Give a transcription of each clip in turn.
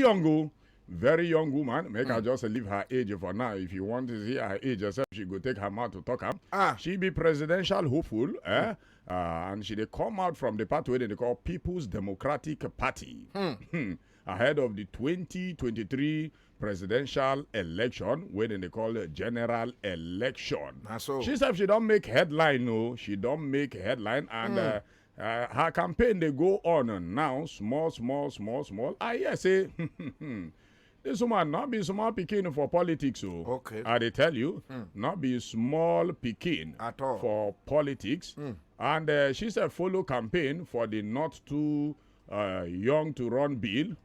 young, oh. Very young woman. Make her just leave her age for now. If you want to see her age herself, she go take her mouth to talk her. She be presidential hopeful. And she they come out from the party they call People's Democratic Party. Ahead of the 2023 presidential election, where they call it general election. She said she don't make headline, no. She don't make headline. And her campaign, they go on now, small. I say, this woman not be small picking for politics. Okay. They tell you, not be small picking at all for politics. And she's a follow campaign for the not too young to run bill.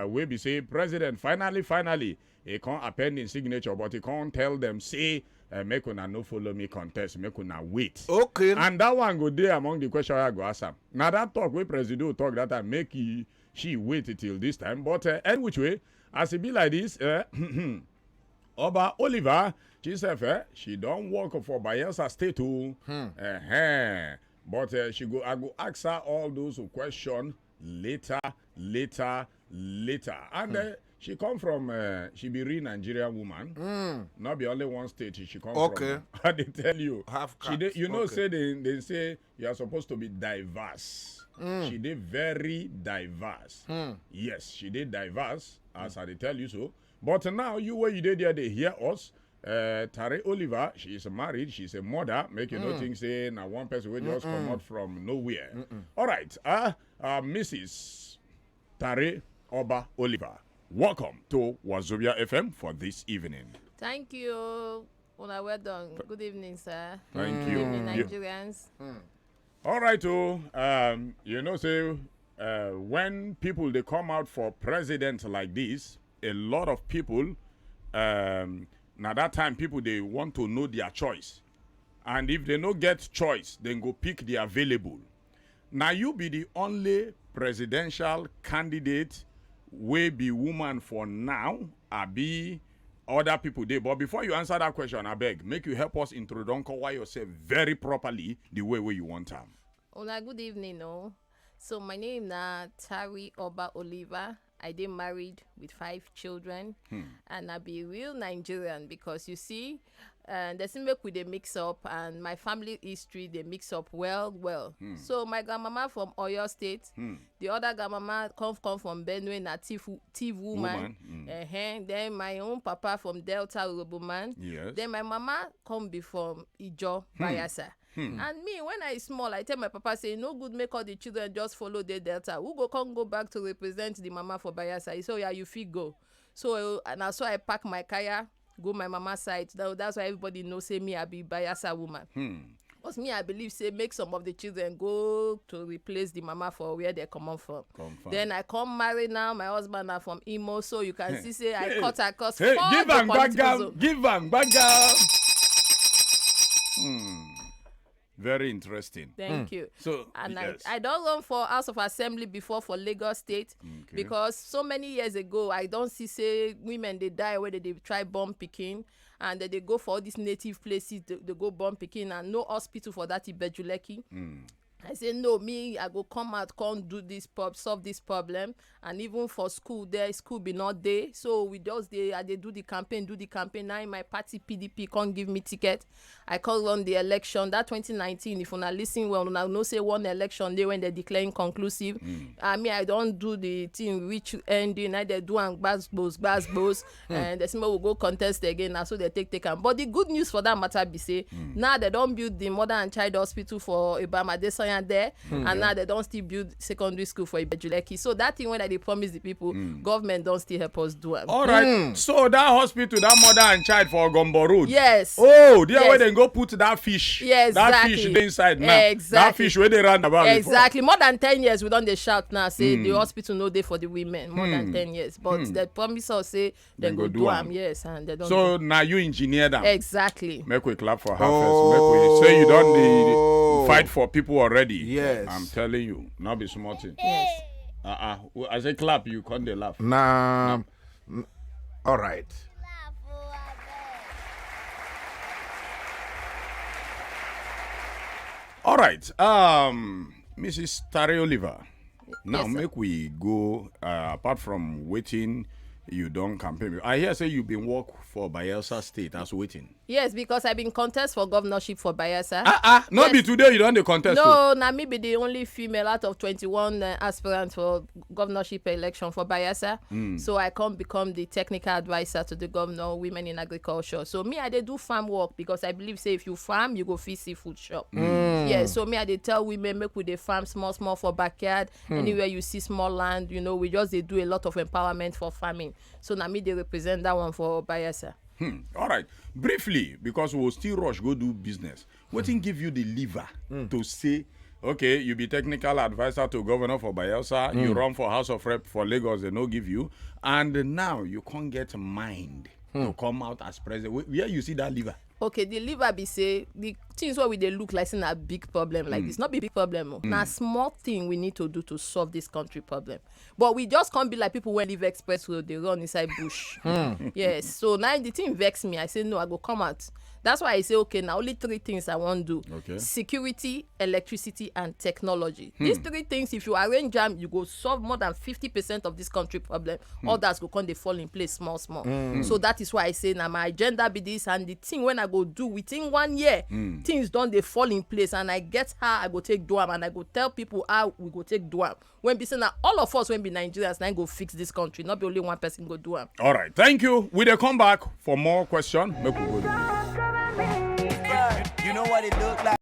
We be say, President, finally, he can't append in signature, but he can't tell them, say, make una no follow me contest, make una wait. Okay. And that one go there among the question I go ask him. Now that talk with Presido talk that time make she wait till this time. But any which way, as it be like this, Oba Oliver, she said, she don't work for Bayelsa State too. But I go ask her all those questions later. And she come from, she be real Nigerian woman. Not be only one state she come from. And they tell you. Say they say you are supposed to be diverse. She did very diverse. Yes, she did diverse, as I tell you so. But now you where you did there, they hear us. Tari Oliver, she is married, she's a mother, make you no think say now one person will just come out from nowhere. All right, Mrs. Tari Oba Oliver, welcome to Wazobia FM for this evening. Thank you. Well done. Good evening, sir. Thank you. Good evening, Nigerians. All right, say when people they come out for president like this, a lot of people now that time people they want to know their choice. And if they no get choice, then go pick the available. Now you be the only presidential candidate will be woman for now, I be other people there. But before you answer that question, I beg, make you help us introduce why yourself very properly the way you want them. Good evening, no. So my name is Tari Oba Oliver. I did married with 5 children, and I be real Nigerian because you see, the same way they mix up, and my family history they mix up well. So my grandmama from Oyo State, the other grandmama come from Benue, na thief woman. Then my own papa from Delta Uroboman. Yes. Then my mama come be from Ijo, Bayelsa. And me, when I small, I tell my papa, say, no good make all the children just follow the Delta. Who can't go back to represent the mama for Bayelsa? He said, yeah, you fit go. So, and so I pack my kaya, go my mama side. That's why everybody knows, say, me, I be Bayelsa woman. Because me, I believe, say, make some of the children go to replace the mama for where they come from. Then I come marry now. My husband are from Imo, so you can see, say, I cut across give them back up. Very interesting. Thank you. So, and yes. I don't run for House of Assembly before for Lagos State because so many years ago I don't say women they die where they try bomb picking and they go for all these native places they go bomb picking and no hospital for that in Bejuleki. I say no, me I go come out, can't do this solve this problem, and even for school school be not there. So we just they do the campaign. Now in my party PDP can't give me ticket. I can't run the election. That 2019, if una listen well, una no say one election day when they declare inconclusive. I don't do the thing which ending. I they do and gbas, and the simple will go contest again. Now so they take. But the good news for that matter be say now they don't build the mother and child hospital for Ibama Desanya there, and now they don't still build secondary school for Ibejuleki. So that thing when they promise the people, government don't still help us do it. All right. So that hospital, that mother and child for Gombo Road. Yes. Oh, there where they go put that fish. Yes, that exactly. fish inside now. Exactly. That fish where they ran about. Exactly. More than 10 years we don't they shout now say the hospital no day for the women. More than 10 years. But they promise us say they go do them. Yes, and they don't. So now you engineer them. Exactly. Make we clap for her first. Make we say you don't fight for people already. Yes. I'm telling you, not be smart. Yes. I say clap, you can't laugh. Nah. All right. All right. Mrs. Tari Oliver, Now Yes, sir. make we go apart from waiting. You don't campaign. I hear say you've been work for Bayelsa State as waiting. Yes, because I've been contest for governorship for Bayelsa. Not Yes. be today you don't the contest. No, na me be the only female out of 21 aspirants for governorship election for Bayelsa. So I come become the technical advisor to the governor, women in agriculture. So me, I dey do farm work because I believe say if you farm, you go fit see food shop. Yeah, so me, I dey tell women make we dey farm small for backyard. Anywhere you see small land, you know, we just dey do a lot of empowerment for farming. So na me dey represent that one for Bayelsa. All right. Briefly, because we'll still rush go do business. Wetin give you the lever to say, okay, you be technical advisor to governor for Bayelsa, you run for House of Rep for Lagos, they no give you, and now you can't get mind to come out as president. Where you see that lever? Okay, the liver be say the things wey we dey look like say na big problem like this, not be big problem o. Na small thing we need to do to solve this country problem, but we just can't be like people wey live express road dey run inside bush. Yes, so now the thing vex me. I say no, I go come out. That's why I say okay, now only 3 things I wan do. Okay. Security, electricity and technology. These 3 things, if you arrange them, you go solve more than 50% of this country problem. Others go come dey fall in place small. So that is why I say now my agenda be this, and the thing when I go do within 1 year, things don dey fall in place, and I get how I go take do am, and I go tell people how we go take do am. When be say now all of us when be Nigerians now go fix this country, not be only one person go do am. All right. Thank you. We dey come back for more question. Make we go do You know what it look like?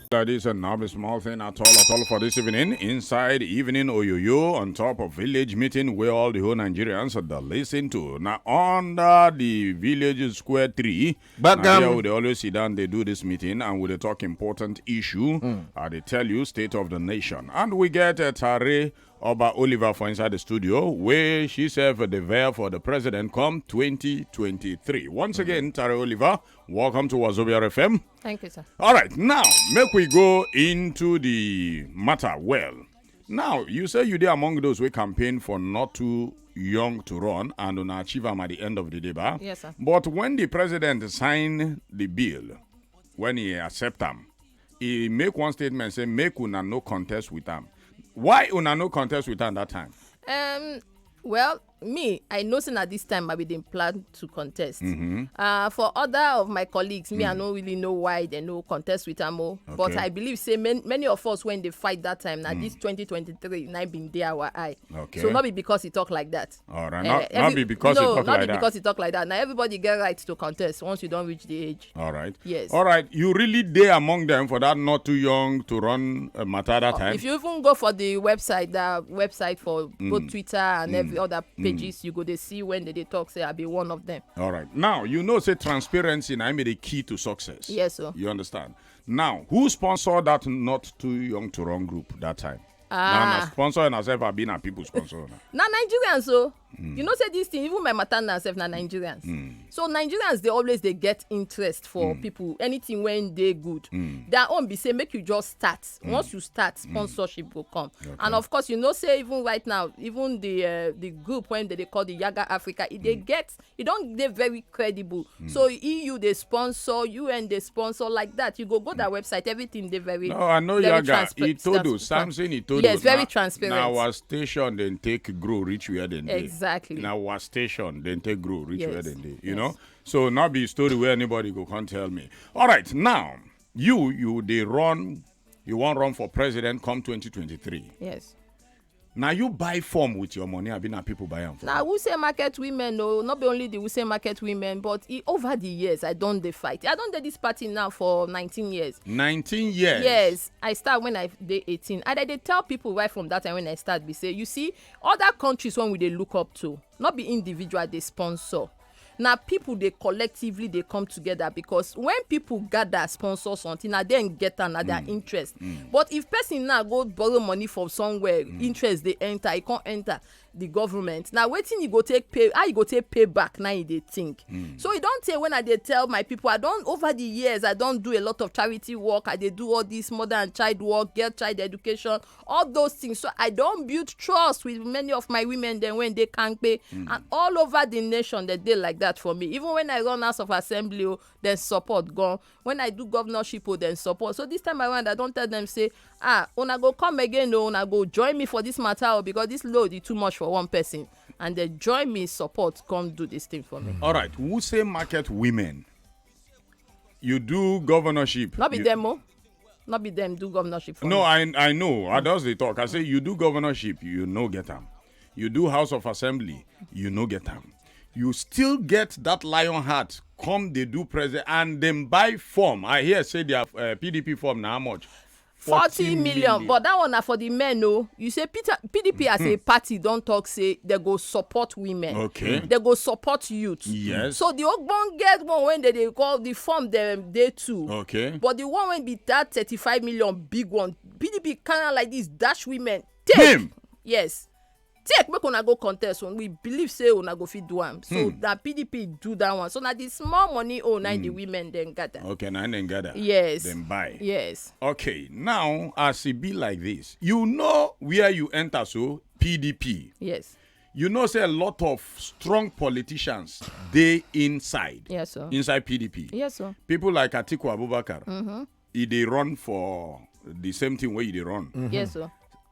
That is not a small thing at all for this evening. Inside Evening Oyoyo on top of village meeting where all the whole Nigerians are listen to. Now under the village square tree, but here they always sit down, they do this meeting and we talk important issue. They tell you state of the nation. And we get Tari Oliver for inside the studio where she served the veil for the president come 2023. Once again, Tari Oliver, welcome to Wazobia FM. Thank you, sir. All right, now make we go into the matter. Well, now you say you did among those who campaign for not too young to run and on achieve them at the end of the day. Yes, sir. But when the president signed the bill, when he accept them, he make one statement say make una no contest with them. Why una no contest with them that time? Well, me, I know since at this time I didn't plan to contest. For other of my colleagues, me, I don't really know why they no contest with them. But I believe say many of us when they fight that time, now this 2023, now been there our eye. Okay. So not be because he talk like that. All right, not be because he talk like that. No, not be because he talk like that. Now everybody get right to contest once you don't reach the age. All right. Yes. All right, you really there among them for that not too young to run a matter that time? If you even go for the website for both Twitter and every other pages, you go to see when they talk, say, I'll be one of them. All right. Now, you know, say transparency now made a key to success. Yes, sir. You understand? Now, who sponsored that not too young to run group that time? Now, sponsor and as ever been a people sponsor. Now Nigerians, so you know, say this thing, even my maternal self na Nigerians. So Nigerians, they get interest for people, anything when they good. Their own be say, make you just start. Once you start, sponsorship will come. Okay. And of course, you know, say even right now, even the group when they call the Yaga Africa, it don't they very credible. So EU they sponsor, UN they sponsor like that. You go their website, everything they very. No, I know Yaga. He told us something. He told us. Yes, very transparent. Now our station then take grow reach where they exactly. In our station then take grow reach where they you know. So not be a story where anybody go can't tell me. All right, now you want run for president come 2023. Yes. Now you buy form with your money. I've been at people buying form. Now we say market women, no, not only the we say market women, but over the years I don't dey fight. I don't do this party now for 19 years. 19 years. Yes, I start when I dey 18, and I dey tell people right from that time when I start. We say, you see, other countries when we dey look up to, not be individual they sponsor. Now people they collectively they come together because when people gather sponsor something, now then get another interest. But if person now go borrow money from somewhere, interest they enter, it can't enter the government. Now wetin you go take pay, how you go take pay back now they think. So it don't say when I dey tell my people, I don't over the years I don't do a lot of charity work, I dey do all this mother and child work, girl child education, all those things. So I don't build trust with many of my women then when they can't pay. And all over the nation they dey like that for me. Even when I run House of Assembly, then support gone. When I do governorship, then support. So this time around I don't tell them say, una go come again, una go join me for this matter because this load is too much for one person, and they join me support come do this thing for me. All right, who say market women? You do governorship. Not be them, not be them do governorship for no me. I know. I does they talk. I say you do governorship, you no get them. You do House of Assembly, you no get them. You still get that lion heart. Come they do president and then buy form. I hear say their PDP form now how much? 40 million. But that one na for the men, no. You say PDP as a party don't talk say they go support women. Okay. They go support youth. Yes. So the Ogbon get one when they call the form them day too. Okay. But the one when be that 35 million big one, PDP kind of like this dash women. Take. Him. Yes. Take make una go contest when we believe say una go fit do am. So that PDP do that one. So now the small money the women then gather. Okay, now then gather. Yes. Then buy. Yes. Okay, now as it be like this, you know where you enter, so PDP. Yes. You know say a lot of strong politicians they inside. Yes, sir. Inside PDP. Yes, sir. People like Atiku Abubakar. They run for the same thing where they run. Yes, sir.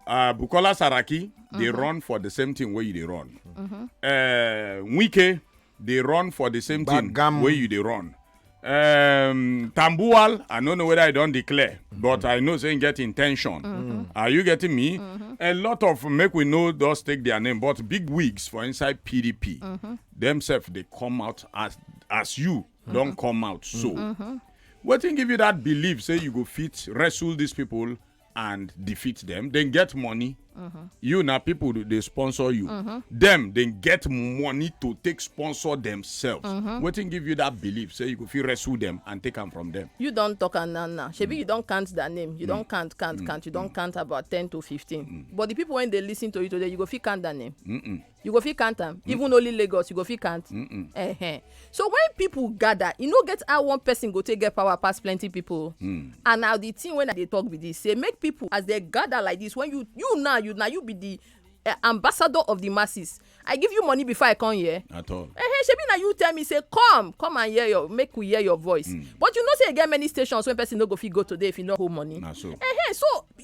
Bukola Saraki, they run for the same thing where they run. Wike, they run for the same thing where they run. Tambuwal, I don't know whether I don't declare, but I know saying get intention. Are you getting me? A lot of make we know those take their name, but big wigs for inside PDP themselves they come out as you don't come out so. wetin give you that belief say you go fit wrestle these people and defeat them, then get money. You now people they sponsor you. Them then get money to take sponsor themselves. Wetin give you that belief say you go fit wrestle them and take them from them? You don't talk and now. Shebi you don't count their name. You don't count. You don't count about 10 to 15. But the people when they listen to you today, you go fit count their name. You go fit count them. Even only Lagos, you go fit count. So when people gather, you know get how one person go take get power past plenty people. And now the thing when they talk with this, say make people as they gather like this. When you be the ambassador of the masses. I give you money before I come here. At all. Shebi na you tell me say come and make we hear your voice. But you know say again many stations when person no go fit go today if you no hold money. So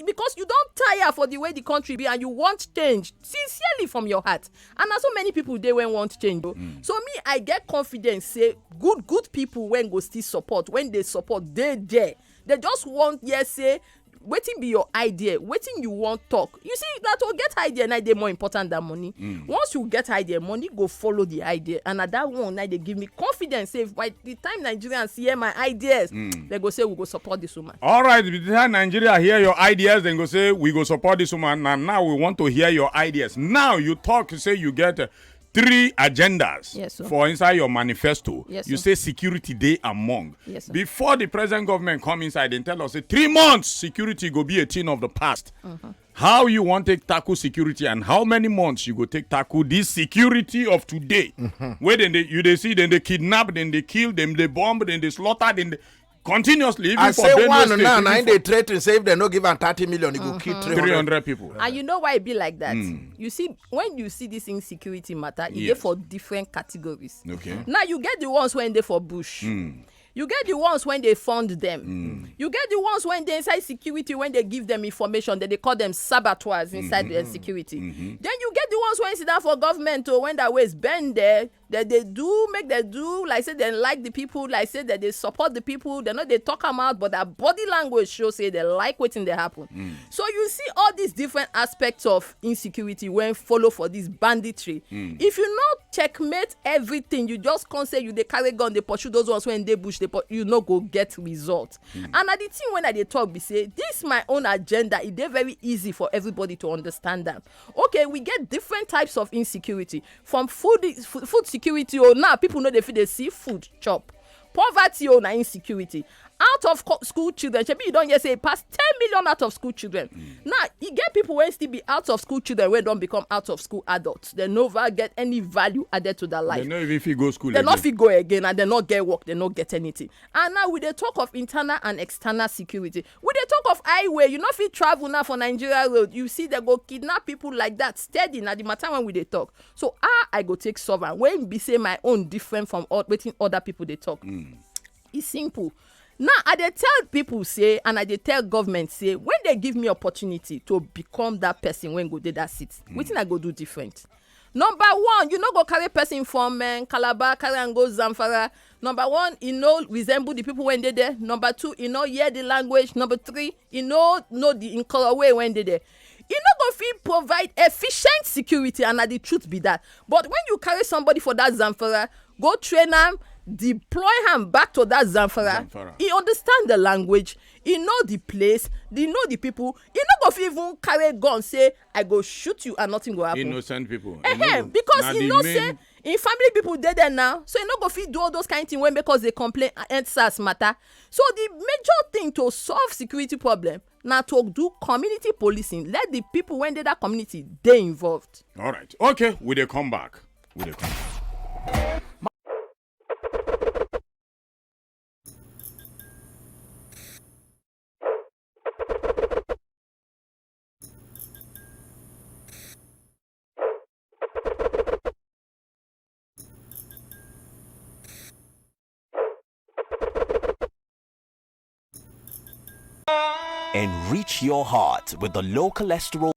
Because you don't tire for the way the country be and you want change sincerely from your heart. And na so many people they when want change. So me I get confidence say good people when go still support when they support they there. They just want say wetin be your idea, wetin you want talk. You see that to get idea na dey more important than money. Once you get idea, money go follow the idea, and at that one na dey give me confidence say by the time Nigerians hear my ideas, they go say we go support this woman. All right, by the time Nigeria hear your ideas, then go say we go support this woman. And now we want to hear your ideas. Now you talk, say you get 3 agendas for inside your manifesto. You say security day among. Before the present government come inside and tell us, say 3 months security go be a thing of the past. How you want to tackle security and how many months you go take tackle this security of today? Where then they see, then they kidnap, then they kill, then they bomb, then they slaughter, then they continuously. Even I for say one State, now, and they threaten say if they no give am 30 million, you go kill 300 people. And you know why it be like that? You see, when you see this insecurity matter, it dey for different categories. Now you get the ones when they for bush. You get the ones when they fund them. You get the ones when they inside security, when they give them information, that they call them saboteurs inside the security. Then you get the ones when sit down for government or when that ways bend there, that they do make they do, like say they like the people, like say that they support the people. They know they talk them out, but their body language shows say they like waiting they happen. So you see all these different aspects of insecurity when follow for this banditry. If you not checkmate everything, you just can't say you they carry gun, they pursue those ones when they bush. You no go get result. And at the thing when I dey talk be say this my own agenda, it dey very easy for everybody to understand that. Okay, we get different types of insecurity from food security. Now people know they feel they see food chop. Poverty na insecurity. Out of school children, you don't just say pass 10 million out of school children. Now you get people when still be out of school children when don't become out of school adults. They never get any value added to their life. They know if you go school. They not fit go again and they not get work. They not get anything. And now with the talk of internal and external security, with the talk of highway, you not fit travel now for Nigeria road. You see they go kidnap people like that steady. Now the matter when we they talk. So I go take sovereign when be say my own different from waiting other people they talk. It's simple. Now, I dey tell people say, and I dey tell government say, when they give me opportunity to become that person when go dey that seat, wetin I go do different. Number one, you no go carry person from Calabar, carry and go Zamfara. Number one, you know resemble the people when they there. Number two, you know hear the language. Number three, you know the in color way when they there. You no go fit provide efficient security, and the truth be that. But when you carry somebody for that Zamfara, go train them, deploy him back to that Zamfara. He understand the language, he know the place, he know the people. He no go fit even carry gun say I go shoot you and nothing go happen. Innocent people. Because he know say in family people dead there now, so he no go fit do all those kind of things when because they complain and SARS matter. So the major thing to solve security problem now to do community policing. Let the people when they that community they involved. All right. Okay, we dey come back. Enrich your heart with the low cholesterol.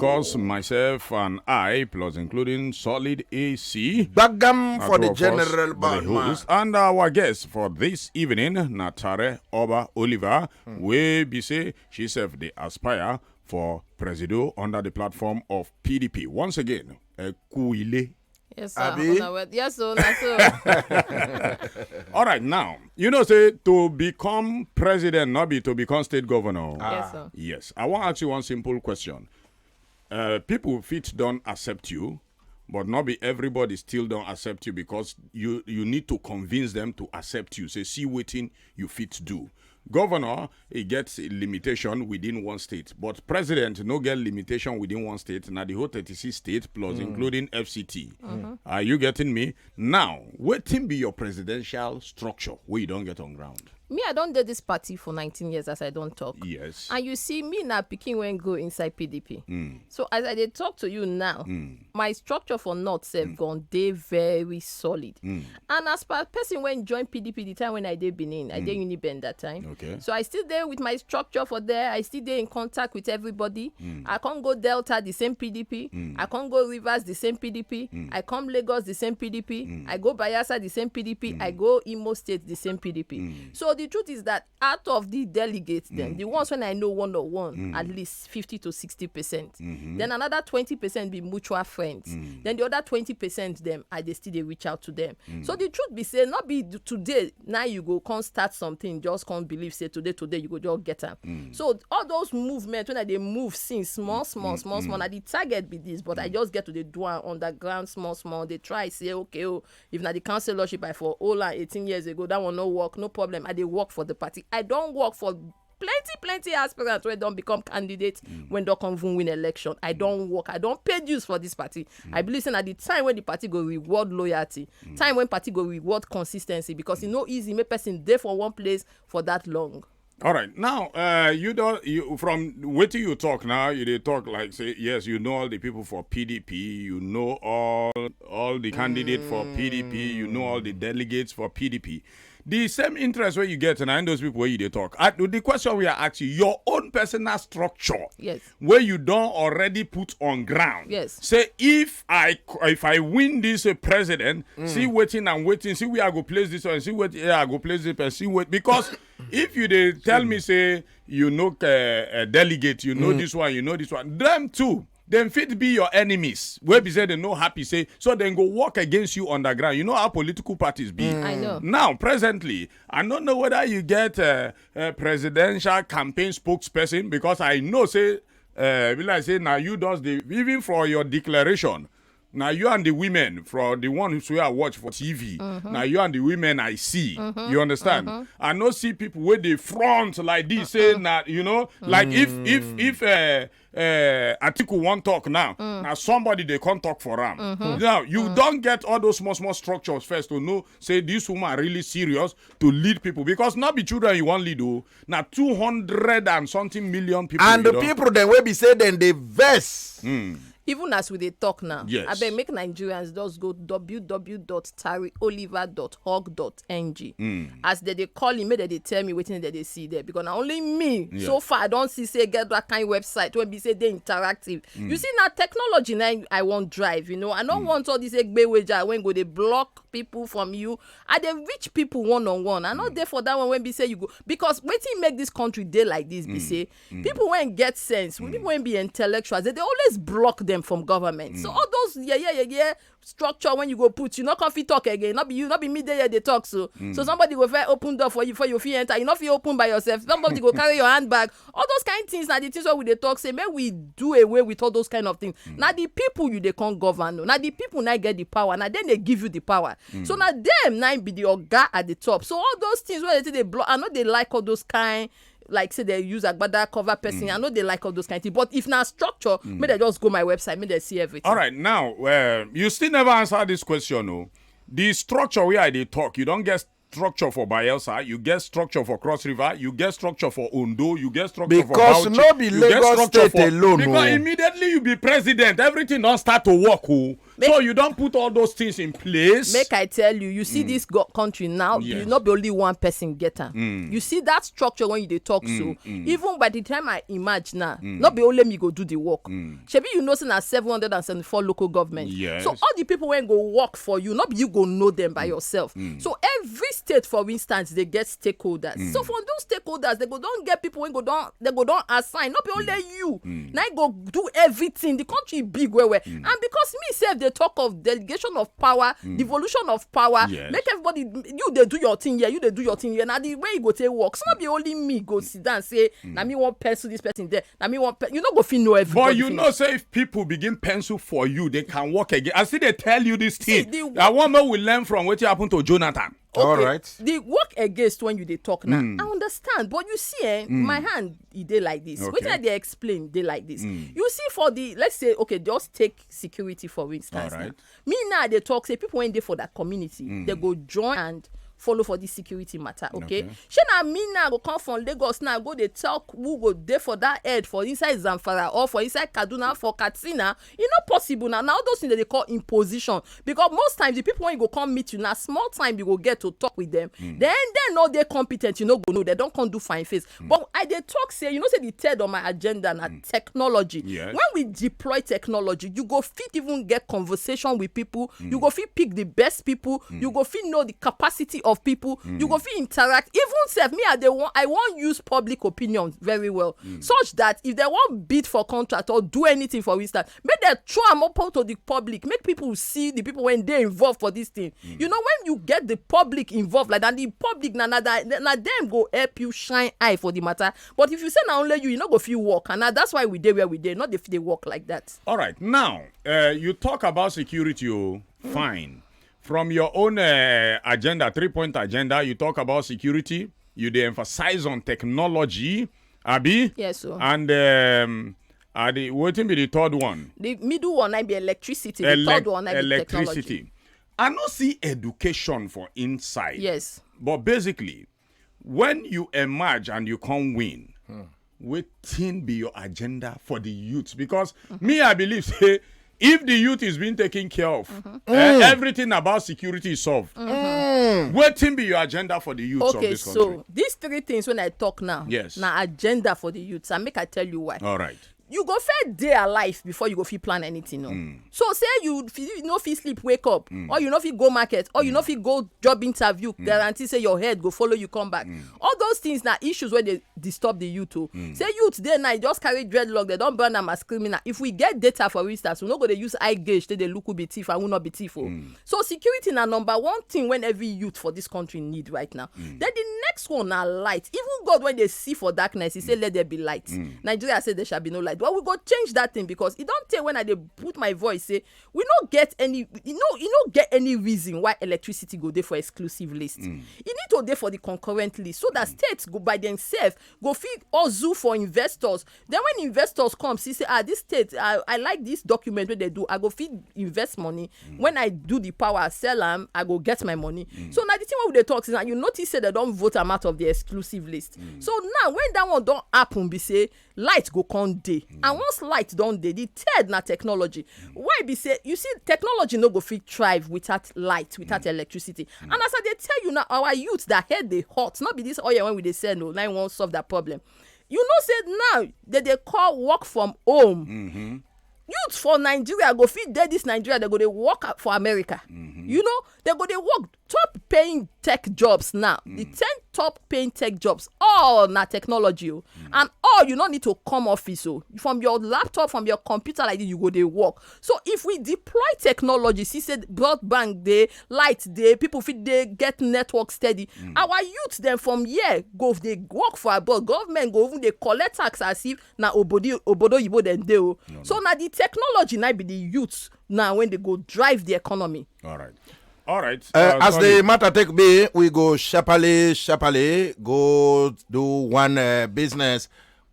course, myself and I, plus including Solid AC. Bagam for the general host. And our guest for this evening, Tari Oliver, we be say she served the Aspire for presido under the platform of PDP. Once again, Kuile. Yes, sir. Yes, sir. All right, now, say to become president, not be to become state governor. Yes, sir. Yes. I want to ask you one simple question. People fit don't accept you, but not be everybody still don't accept you because you need to convince them to accept you. Say, see wetin you fit do. Governor, he gets a limitation within one state, but president no get limitation within one state. Now the whole 36 state plus including FCT. Are you getting me? Now, wetin be your presidential structure where you don't get on ground? Me, I don't do this party for 19 years as I don't talk. Yes. And you see, me now picking when go inside PDP. So as I did talk to you now, my structure for North have gone day very solid. And as per person when join PDP the time when I did Benin, I did Uniben that time. Okay. So I still there with my structure for there. I still there in contact with everybody. I can't go Delta, the same PDP. I can't go Rivers, the same PDP. I come Lagos, the same PDP. I go Bayelsa, the same PDP. I go Imo State, the same PDP. So the truth is that out of the delegates, then the ones when I know one-on-one, at least 50 to 60%. Then another 20% be mutual friends. Then the other 20% them, I they still they reach out to them. So the truth be say, not be today, now you go can't start something, just can't believe say today you go just get them. So all those movements when they move since small, now the target be this, but I just get to the do underground, small. They try say, okay, if now the councillorship I for all 18 years ago, that will not work, no problem. I they work for the party. I don't work for plenty aspirants when don't become candidates when don't come win election. I don't work. I don't pay dues for this party. I believe in at the time when the party go reward loyalty, time when party go reward consistency, because it's no easy make person there for one place for that long. All right. Now, you from what you talk now, you talk like say yes, you know all the people for PDP, you know all the candidates for PDP, you know all the delegates for PDP. The same interest where you get and those people where you they talk. The question we are asking, your own personal structure, yes, where you don't already put on ground. Yes. Say if I win this president, see waiting, see where I go place this one, see what I go place this and see what, because if you they tell me say you know a delegate, you know this one, them too. Then fit be your enemies. Where be say they no happy say, so then go work against you underground. You know how political parties be. I know. Now, presently, I don't know whether you get a presidential campaign spokesperson, because I know say, now you does the, even for your declaration, now you and the women, from the one who I watch for TV, now you and the women I see, you understand? I no see people where they front like this, saying that, like if Atiku won't talk now, now somebody they can't talk for him. Now, you don't get all those small structures first to know, say this woman really serious to lead people, because not be children you want lead, now 200 and something million people. And the people then will be said then they verse. Even as we they talk now, yes. I bet make Nigerians just go www.tarioliver.org.ng. As they call him, maybe they tell me waiting that they see there, because not only me so far I don't see say get that kind of website when we say they interactive. You see now technology now I won't drive. I don't want all this egbe wager when go they block people from you. I they reach people one-on-one. I'm not there for that one when we say you go, because waiting make this country day like this. Be say people when get sense, people when be intellectuals, they always block them from government. So all those structure when you go put, you not can fit talk again. Not be me there they talk so. So somebody go fair open door for you before you feel enter. You not feel open by yourself. Somebody go carry your handbag. All those kind of things. Now the things where we they talk say, may we do away with all those kind of things. Now the people you they can't govern. Now the people now get the power. Now then they give you the power. So now them now be the orga at the top. So all those things where they block. I know they like all those kind. Like say they use agbada cover person. I know they like all those kind of things. But if now structure, may they just go my website, may they see everything. All right, now you still never answer this question, no. The structure where they talk, you don't get structure for Bayelsa, you get structure for Cross River, you get structure for Ondo, you get structure for Bauchi. Because no be Lagos State alone. Because immediately you be president, everything don't start to work. So you don't put all those things in place. Make I tell you, you see this country now, you not be only one person get am. You see that structure when you dey talk so. Even by the time I imagine now, not be only me go do the work. Shebi you know say na 774 local government. Yes. So all the people when go work for you, not be you go know them by yourself. So every state, for instance, they get stakeholders. So from those stakeholders, they go don't get people when they go don't assign. Not be only you. Now you go do everything. The country big where. And because me self they talk of delegation of power, devolution of power, make everybody they do your thing here, you they do your thing here. Now the way you go take work, so not be only me go sit down and say, now me want pencil this person there, now me want you know go feel know everybody. But you know, say if people begin pencil for you, they can work again. I see they tell you this thing. I want more we learn from what happened to Jonathan. Okay, all right. The work against when you they talk now, I understand, but you see, my hand they like this. Okay. What they explain they like this. You see, for the let's say, okay, just take security for instance. All right. Now. Me now they talk say people when they for that community, they go join and follow for this security matter, okay? Shana me now go come from Lagos now go they talk who go there for that head for inside Zamfara or for inside Kaduna for Katsina. It's not possible now. Now those things that they call imposition because most times the people when you go come meet you now small time you go get to talk with them. Then they're not they competent, you know go know they don't come do fine face. But I they talk say you know say the third on my agenda na technology. Yes. When we deploy technology, you go fit even get conversation with people. You go fit pick the best people. You go fit know the capacity of people. You go fit interact. Even self me I want use public opinion very well, such that if they want bid for contract or do anything for instance, make them throw them up to the public. Make people see the people when they involved for this thing. You know when you get the public involved like that, the public na them go help you shine eye for the matter. But if you say now only you know go feel work, and that's why we dey where we dey. Not if they work like that. All right. Now, you talk about security, fine. From your own agenda, 3-point agenda, you talk about security. You dey emphasize on technology, Abi. Yes, sir. And wetin be the third one? The middle one might be electricity. The third one might be electricity. technology. I no see education for inside. Yes. But basically, when you emerge and you come win, wetin be your agenda for the youth? Because me, I believe, say, if the youth is being taken care of, everything about security is solved. Wetin be your agenda for the youths of this country? Okay, so these three things when I talk now, yes, na agenda for the youths. And make I tell you why. All right. You go fair day alive before you go fit plan anything. No? So say you no fit sleep, wake up, or you no fit go market, or you no fit go job interview, guarantee say your head go follow you come back. All those things na issues where they disturb the youth. Say youth day night just carry dreadlock, they don't burn them as criminal. If we get data for instance, we no go they use eye gauge, they look who be thief and who not be thief. So security na number one thing when every youth for this country need right now. Then the next one na light. Even God when they see for darkness, he say let there be light. Nigeria say there shall be no light. But we go change that thing because it don't tell when I dey put my voice say we don't get any you know get any reason why electricity go there for exclusive list. It need to there for the concurrent list so that states go by themselves go fit also for investors. Then when investors come see say this state I like this document where they do I go fit invest money. When I do the power sell them I go get my money. So now the thing what they talk is now you notice say they don't vote them out of the exclusive list. So now when that one don't happen be say light go come day. And once light don't day, the third na technology. Why be say you see technology no go fit thrive without light, without electricity. And as I dey tell you now, our youth that head they hot, not be this oil when we dey sell no, now won't solve that problem. You know say now that they call work from home. Youth for Nigeria go fit dey this Nigeria, they go they work for America. You know, they go they work top paying tech jobs now. The 10 top paying tech jobs, all na technology. And all you don't need to come office. From your laptop, from your computer like this, you go they work. So if we deploy technology, see said broadband day, light day, people fit they get network steady. Our youth then from here go they work for abroad. Government go even they collect tax as if na obodo yibo then they. So now the technology now be the youths now when they go drive the economy. All right. All right. As the matter take be, we go sharply go do one business.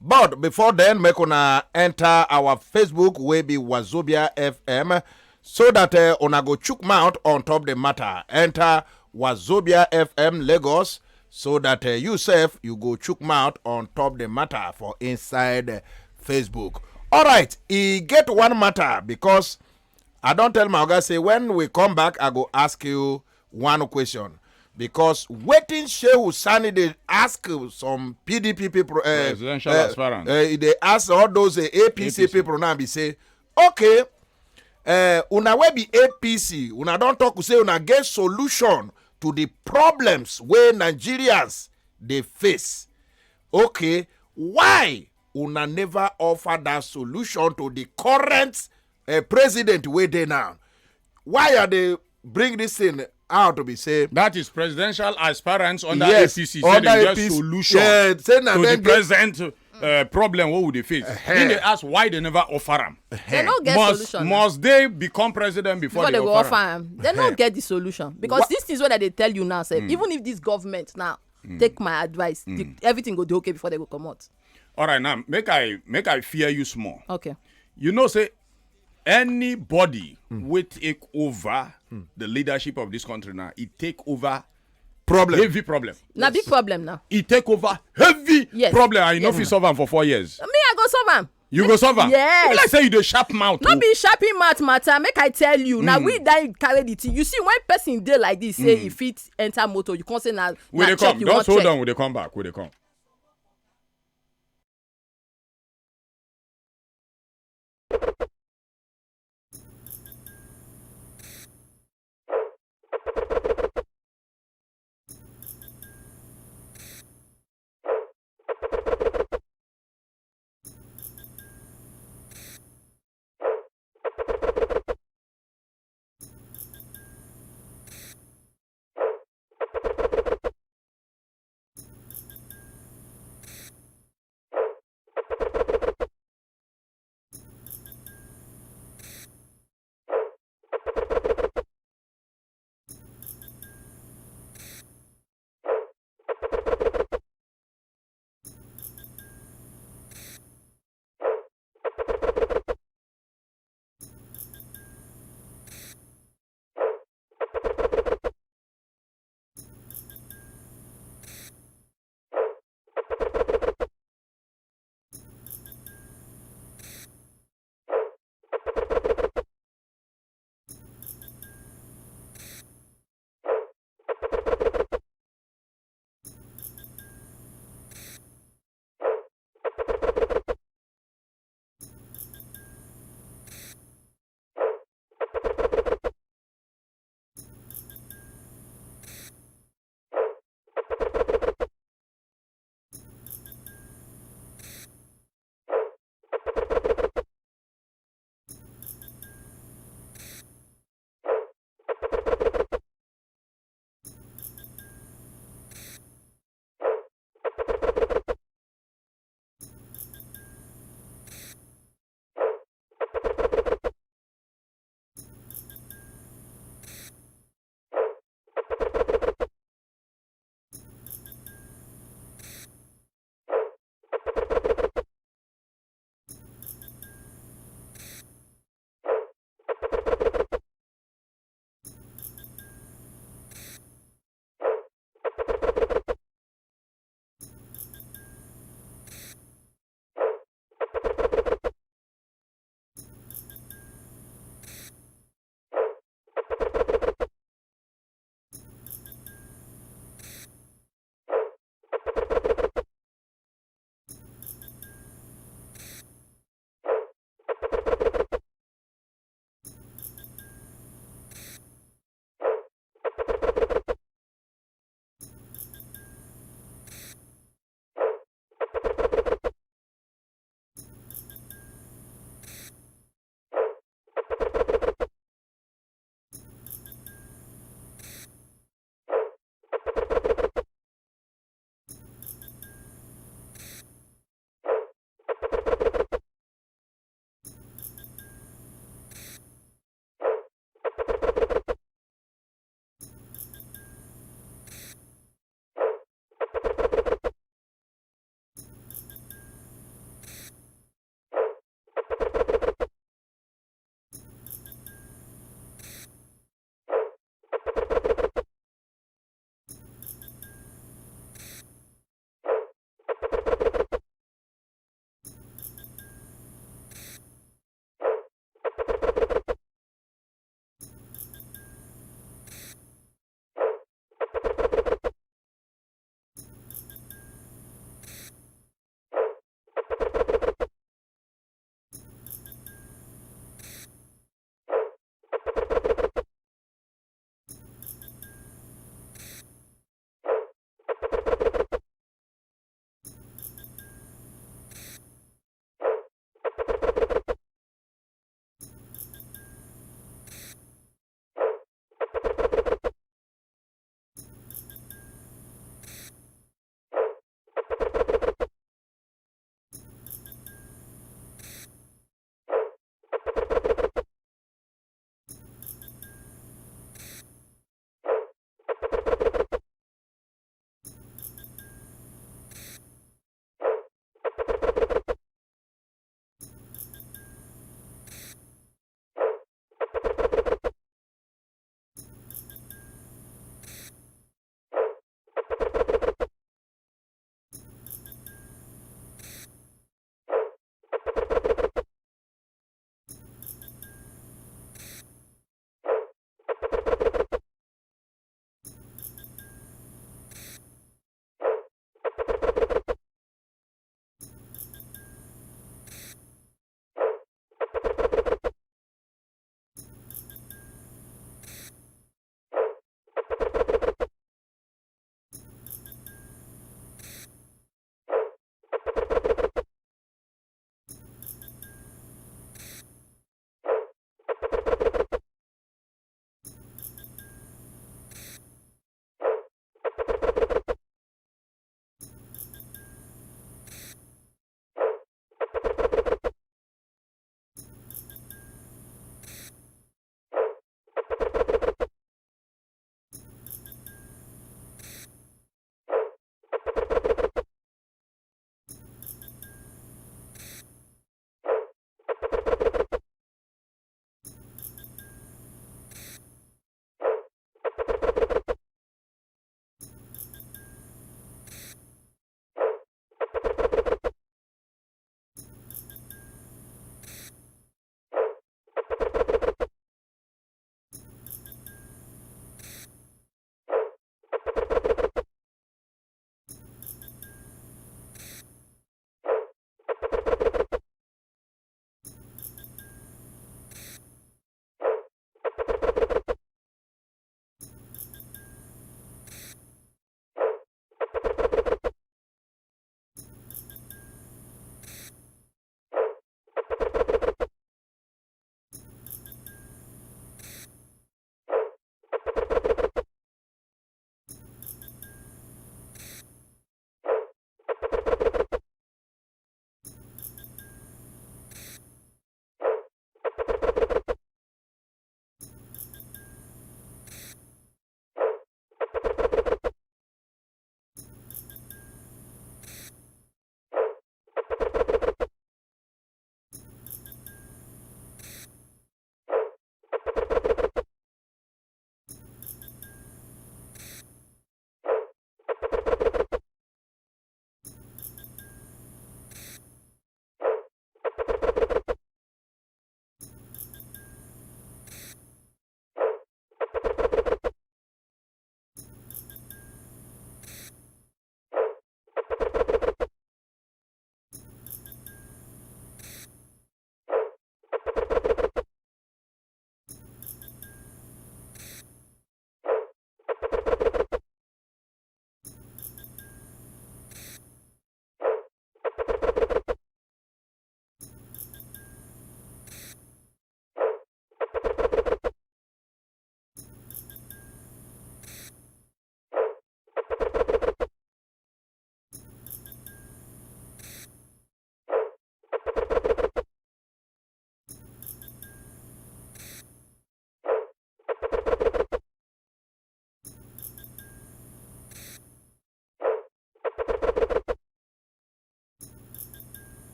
But before then, make una enter our Facebook, we be Wazobia FM, so that una go chook mouth on top the matter. Enter Wazobia FM Lagos, so that yourself you go chook mouth on top the matter for inside Facebook. All right, he get one matter because I don't tell my guy say when we come back, I go ask you one question. Because waiting Shehu Sani, they ask some PDP people, presidential aspirant. They ask all those APC people now be say, okay, una we be APC, una don't talk to say una get solution to the problems where Nigerians they face. Okay, why una never offer that solution to the current president where they now? Why are they bring this thing out to be said? That is presidential aspirants under Yes, APC. under Say they APC, get solution to the present problem. What would they face? Then they ask why they never offer them. They don't get solution. Must they become president before they go offer offer them? They don't get the solution because this is what they tell you now. Say even if this government now take my advice, everything go do okay before they go come out. All right, now make I fear you small. Okay. You know, say anybody will take over the leadership of this country now. It take over heavy problem. Now big problem now. It take over heavy problem. I know if you solve them for 4 years. Me, I go solve them. You go solve them? Yes. Like say you do sharp mouth. Not be sharping mouth matter. Make I tell you. Now we die carry the thing. You see when person dey like this, say if it enter motor, you can't say now. Will they come? Just hold on. Will they come back? Will they come?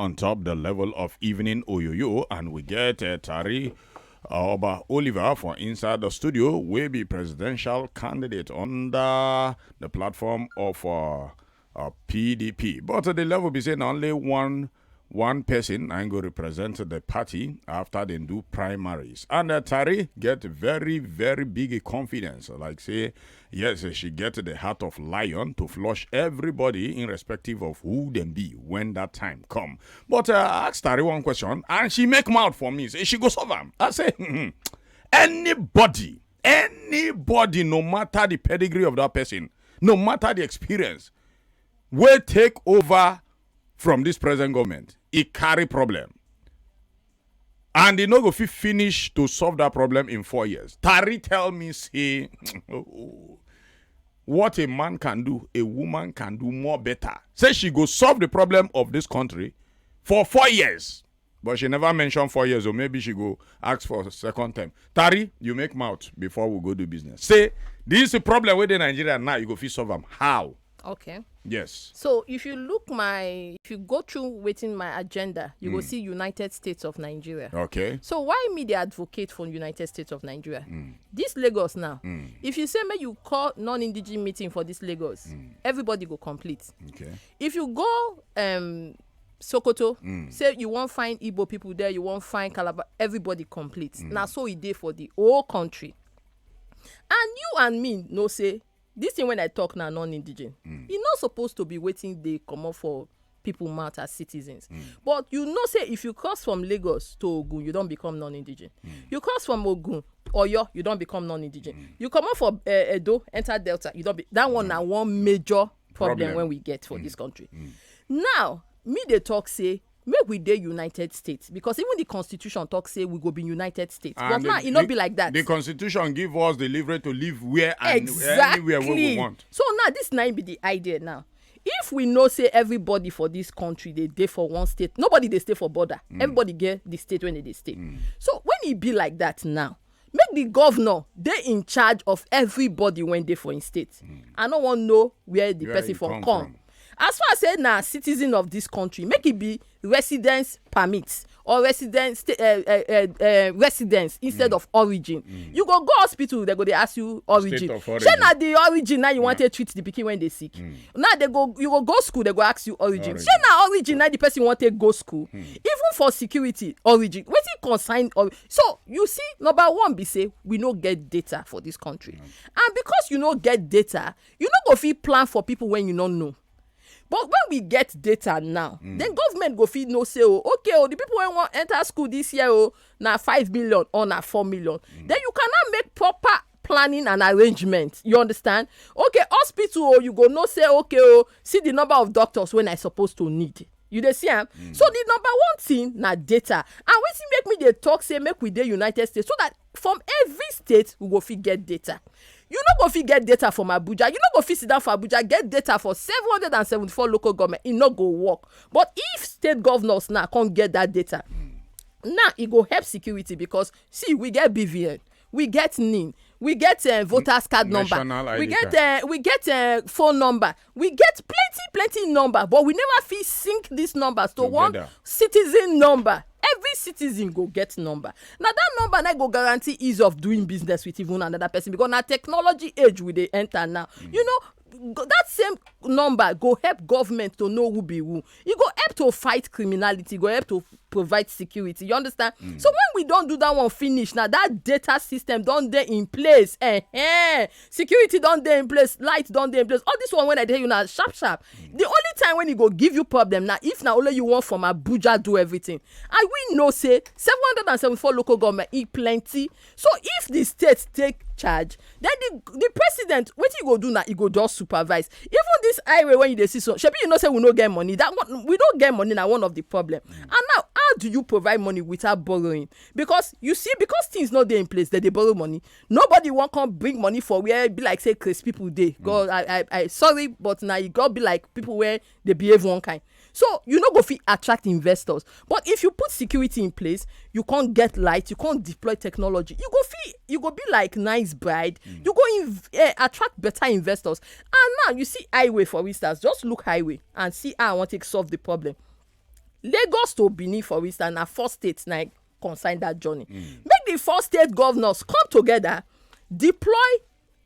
on top the level of evening oyoyo, and we get Tari Oliver for inside the studio. Will be presidential candidate under the platform of PDP. But at the level be saying only one person and go represent the party after they do primaries. And Tari get very, very big confidence. Like say, yes, she get the heart of lion to flush everybody irrespective of who them be when that time come. But I asked Tari one question and she make mouth for me. Say she go solve them. I say, anybody, no matter the pedigree of that person, no matter the experience, will take over from this present government. It carry problem. And they no go finish to solve that problem in 4 years. Tari tell me, say, what a man can do, a woman can do more better. Say she go solve the problem of this country for 4 years. But she never mentioned 4 years, or maybe she go ask for a second time. Tari, you make mouth before we go do business. Say, this is a problem with Nigeria now, you go fit solve them. How? Okay. Yes. So if you go through wetin my agenda, you will see United States of Nigeria. Okay. So why me the advocate for United States of Nigeria? This Lagos now, if you say may you call non-indigenous meeting for this Lagos, everybody go complete. Okay. If you go Sokoto, say you won't find Igbo people there, you won't find Calabar, everybody complete. Now so e dey for the whole country. And you and me know say this thing when I talk now non-indigenous, e not supposed to be waiting they come up for people mouth as citizens. But you know say if you cross from Lagos to Ogun, you don't become non-indigenous. You cross from Ogun, Oyo, you don't become non-indigenous. You come up for Edo, enter Delta, you don't be that one now one major problem when we get for this country. Now, me they talk say make we dey United States because even the Constitution talk say we go be United States. But now it not be like that. The Constitution give us the leverage to live where and anywhere where we want. So now this now be the idea now. If we know say everybody for this country they dey for one state, nobody they stay for border. Everybody get the state when they stay. So when it be like that now, make the governor they in charge of everybody when they for in state. I don't want to know where the person for come. As far as say na citizen of this country, make it be residence permits or residence instead of origin. You go hospital, they go they ask you origin. Say na the origin now you want to treat the pikin when they sick. Now you go school, they go ask you origin. Say na origin now the person want to go school. Even for security, origin. Wetin concern so you see, number one be say we no get data for this country. And because you no get data, you no go fit plan for people when you don't know. But when we get data now, then government go fit know say, okay, the people when want enter school this year, na 5 million or na 4 million. Then you cannot make proper planning and arrangement. You understand? Okay, hospital, you go no say, okay, see the number of doctors when I supposed to need. You dey see am? So the number one thing na data. And wetin make me dey talk say make we dey United States so that from every state we go fit get data. You no go fit get data from Abuja. You no go fit sit down for Abuja get data for 774 local government. E no go work. But if state governors now can't get that data, now it go help security because see we get BVN, we get NIN, we get voters card number, we get phone number, we get plenty number, but we never fit sync these numbers to one citizen number. Every citizen go get number. Now that number now go guarantee ease of doing business with even another person because now technology age we dey enter now. You know that same number go help government to know who be who. It go help to fight criminality. Go help to provide security. You understand? So when we don't do that one finish, now that data system don't dey in place. Security don't dey in place. Light don't dey in place. All this one when I tell you now sharp. The only time when it go give you problem now if now only you want from Abuja do everything. And we know say 774 local government e plenty. So if the states take charge, then the president wetin he go do now? He go just supervise. Even this highway when you dey see so, shebi you know say we no get money. That one, we don't get money now one of the problem. And now how do you provide money without borrowing? Because you see, because things not there in place, they borrow money. Nobody want come bring money for where it be like say crazy people dey. God, I sorry, but now you got be like people where they behave one kind. So you no go fit attract investors. But if you put security in place, you can't get light, you can't deploy technology. You go be like nice bride. You go attract better investors. And now you see highway for instance. Just look highway and see how I want to solve the problem. Lagos to Benin, for instance, na 4 states na consign that journey. Make the 4 state governors come together, deploy,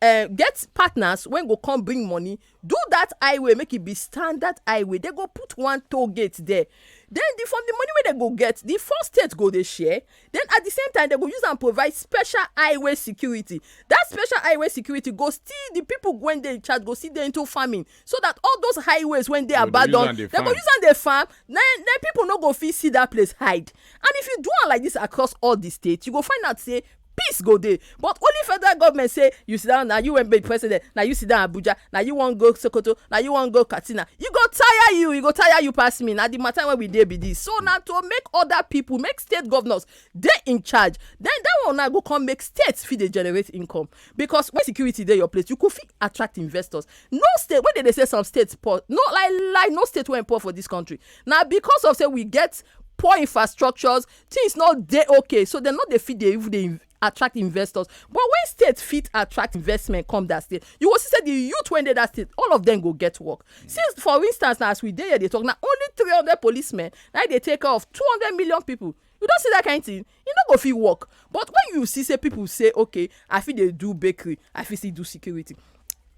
get partners when go come bring money, do that highway, make it be standard highway. They go put one toll gate there. Then from the money where they go get, the 4 states go they share. Then at the same time, they go use and provide special highway security. That special highway security go still the people when they in charge go see them into farming, so that all those highways when they abandon, they go use on the farm. Then people no go fit see that place hide. And if you do it like this across all the states, you go find out say peace go there. But only federal government say you sit down, now you want be president, now you sit down Abuja, now you want go Sokoto, now you want go Katsina. You go tire you pass me. Now the matter when we dey be this. So now to make other people, make state governors, they in charge. Then that one now go come make states fit they generate income. Because when security dey your place, you could fit attract investors. No state, when they say some states poor, no like no state went poor for this country. Now because of say we get poor infrastructures, things not dey okay, so they're not the fit they attract investors. But when state fit attract investment come that state, you will see say the youth when they that state, all of them go get work. Since for instance now as we dey here they talk now only 300 policemen now they take care of 200 million people. You don't see that kind of thing, you no go fit work. But when you see say people say okay, I feel they do bakery, I feel they do security,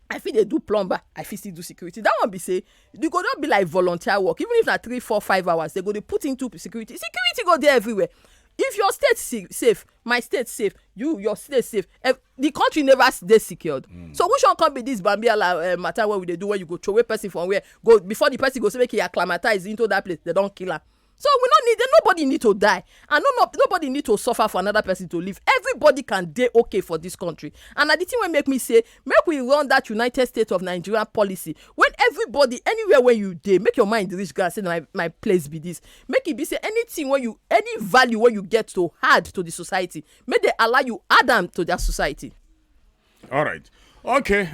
I feel they do plumber, I feel still do security. That one be say you go not be like volunteer work. Even if na 3, 4, 5 hours, they go they put into security. Security go there everywhere. If your state safe, my state safe, your state safe, the country never stay secured. So which one can be this Bambiala matter what they do when you go throw away person from where go before the person goes to make he acclimatize into that place, they don't kill her. So we don't need nobody need to die, and nobody need to suffer for another person to live. Everybody can dey okay for this country. And the thing will make me say, make we run that United States of Nigeria policy. When everybody, anywhere where you dey, make your mind reach God, say my place be this. Make it be say anything when you, any value when you get to add to the society, make they allow you add them to their society. All right. Okay,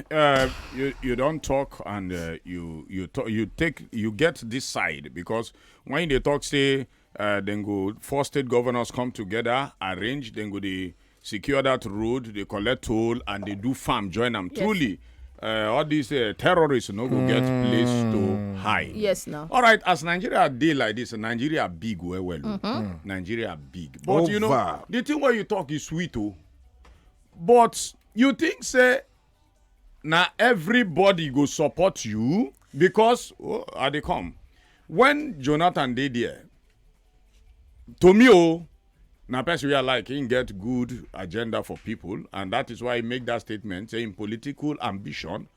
you don't talk and you get this side, because when they talk say then go 4 state governors come together, arrange, then go they secure that road, they collect toll and they do farm, join them. Yes. Truly, all these terrorists no go get place to hide. Yes, now. All right, as Nigeria dey like this, Nigeria big well. Nigeria big, but Over. You know the thing where you talk is sweet, oh, but you think say. Now everybody go support you because they come. When Jonathan did there, to me, now person we are like he get good agenda for people, and that is why he make that statement saying political ambition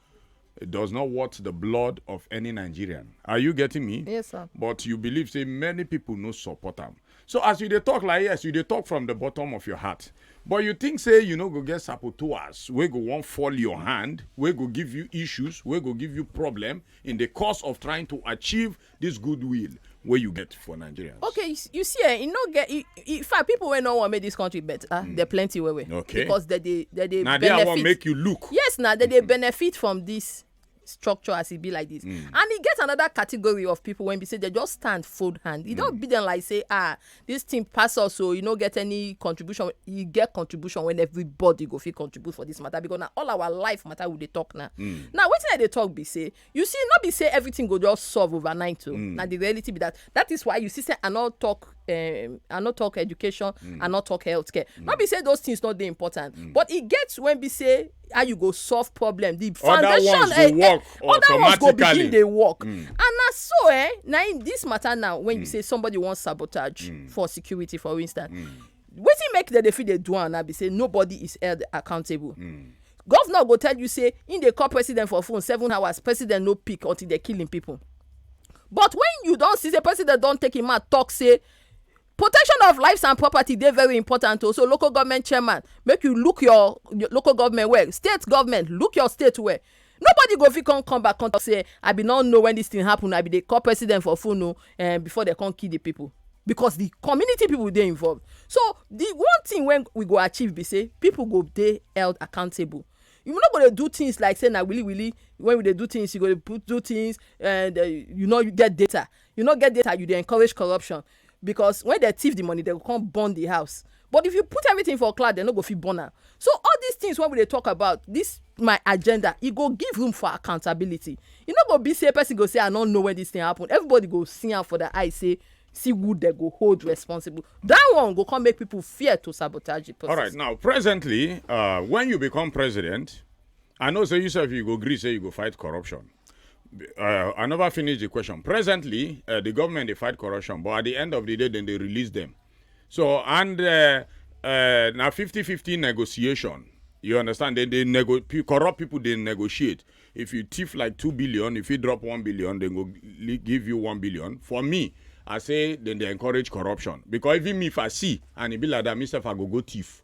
it does not worth the blood of any Nigerian. Are you getting me? Yes, sir. But you believe say many people no support them. So as you dey talk like yes, you dey talk from the bottom of your heart. But you think say you know go get saboteurs, we go want fall your hand, we go give you issues, we go give you problem in the course of trying to achieve this goodwill where you get for Nigerians. Okay, you see, you know, in fact, people will not want to make this country better. There plenty way. Okay. Because they now benefit. they want make you look. Yes, now they benefit from this structure as it be like this. And it gets another category of people when we say they just stand fold hand. You don't be them like say, this team pass us, so you don't get any contribution. You get contribution when everybody go feel contribute for this matter, because now all our life matter with they talk now. Now what they talk be say, you see, not be say everything go just solve overnight too. Now the reality be that is why you see say I not talk education, and not talk healthcare. Not be say those things not they important, but it gets when we say how you go solve problem. The foundation, other ones go begin they work. And now so now in this matter now when you say somebody wants sabotage for security, for instance, wetin make the feel they do and now be say nobody is held accountable. Governor go tell you say in the call president for phone 7 hours, president no pick until they killing people. But when you don't see the president don't take him out talk say protection of lives and property, they're very important. Also, local government chairman, make you look your local government well. State government, look your state well. Nobody go fit come back and say, I be not know when this thing happen. I be the call president for phone before they can't kill the people. Because the community people they involved. So the one thing when we go achieve be say people go they held accountable. You're not going to do things like saying, really, when they do things, you're going to do things and you get data. You not get data, you they encourage corruption. Because when they thief the money, they will come burn the house. But if you put everything for cloud, they're not going to fit burn. So all these things when we talk about this, my agenda, it go give room for accountability. You not going to be say a person go say, I don't know when this thing happened. Everybody go see out for the eye say, see who they go hold responsible. That one go come make people fear to sabotage the process. All right, now presently, when you become president, I know say yourself you go agree say you go fight corruption. I never finished the question. Presently, the government they fight corruption, but at the end of the day, then they release them. So and now 50-50 negotiation. You understand? Corrupt people they negotiate. If you thief like 2 billion, if you drop 1 billion, they go give you 1 billion. For me, I say then they encourage corruption because even me if I see and it be like that, myself I go thief.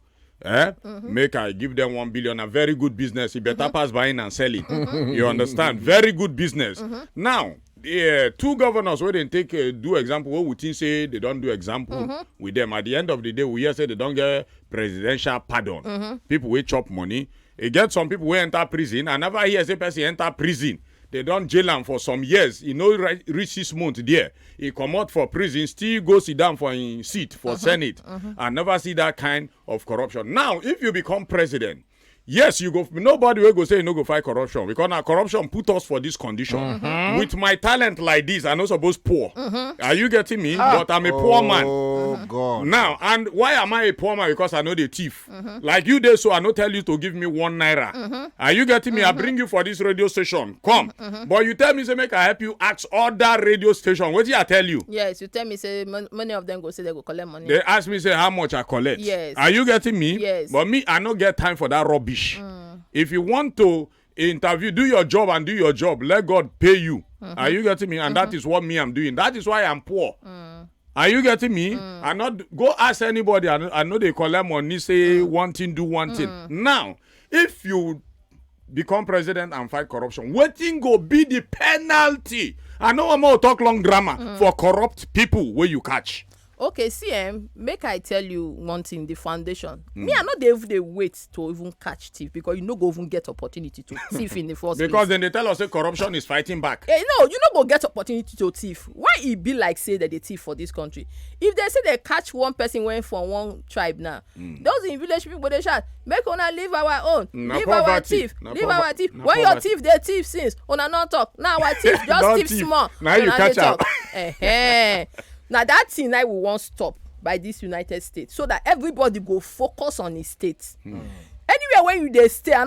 Make I give them 1 billion, a very good business. It better pass buying and selling. You understand? Very good business. Now, two governors where they take do example, what we think say they don't do example with them. At the end of the day, we hear say they don't get presidential pardon. People will chop money. It get some people who enter prison. I never hear say person enter prison. They don't jail him for some years. He no reach 6 months there. He come out for prison, still go sit down for his seat for Senate. I never see that kind of corruption. Now, if you become president, yes, you go. Nobody will go say you no go fight corruption because now corruption put us for this condition. With my talent like this, I'm not supposed poor. Are you getting me? But I'm a poor man. Oh God! Now, and why am I a poor man? Because I know the thief. Like you did, so I no tell you to give me 1 naira. Are you getting me? I bring you for this radio station. Come, but you tell me say make I help you ask other radio station. What did I tell you? Yes, you tell me say many of them go say they go collect money. They ask me say how much I collect. Yes. Are you getting me? Yes. But me, I no get time for that rubbish. If you want to interview, do your job and do your job. Let God pay you. Are you getting me? And that is what me I'm doing. That is why I'm poor. Are you getting me? I not go ask anybody. I know they collect money, say one thing, do one thing. Now, if you become president and fight corruption, wetin go be the penalty? I know I'm going to talk long grammar for corrupt people where you catch. Okay, CM, make I tell you one thing, the foundation. Me, I know they wait to even catch thief because you no go even get opportunity to thief in the first place. Because then they tell us that corruption is fighting back. You no go get opportunity to thief. Why it be like say that they thief for this country? If they say they catch one person went from one tribe now, those in village people they shout, make una leave our own, leave our thief, leave our thief. When your thief they thief since, una not talk. Now our thief just thief small. Now you catch up. Now that thing I will want stop by this United States so that everybody go focus on his state. Anywhere where you they stay, I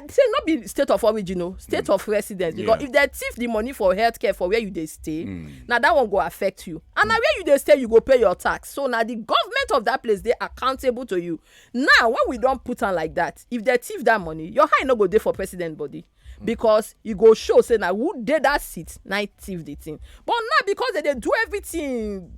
say not be state of origin, state of residence. Because if they thief the money for healthcare for where you they stay, now that one go affect you. And now where you they stay, you go pay your tax. So now the government of that place they accountable to you. Now when we don't put on like that, if they thief that money, your high no go there for president body. Because you go show say now who did that seat, now thief the thing. But now because they do everything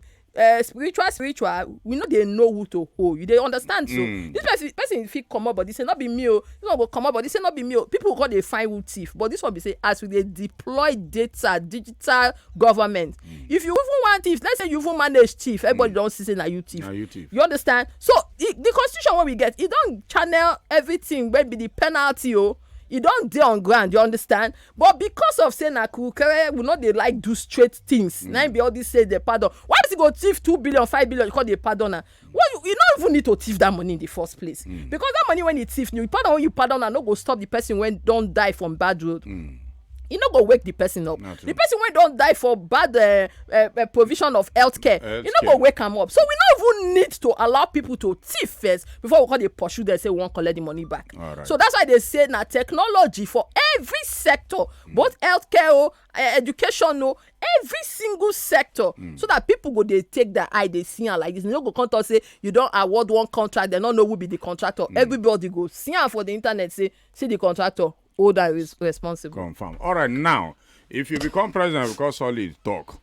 spiritual, we know they know who to hold. You they understand so. This person if he come up, but this say not be me. This one go come up, but this say not be me. People go they find who thief. But this one be say as we they deploy data, digital government. If you even want thief, let's say you even manage thief, everybody don't see say now you thief. You understand? So the constitution what we get, it don't channel everything where be the penalty. You don't dey on ground, you understand? But because of saying Akukere, we know they like do straight things. Now be all this say they pardon. Why does he go thief 2 billion, 5 billion? You call they pardon? Well, you don't even need to thief that money in the first place. Because that money when you thief, you pardon when you pardon and no go stop the person when don't die from bad road. You no go wake the person up. The person when don't die for bad provision of healthcare, you no go wake him up. So we don't even need to allow people to thief first before we call they pursue them say we won't collect the money back. Right. So that's why they say now technology for every sector, both healthcare, education, every single sector, so that people go they take their eye, they see and like this. You no go come to say you don't award one contract, they don't know who be the contractor. Everybody go see and for the internet say the contractor. That is responsible. Confirm. All right, now, if you become president because solid talk,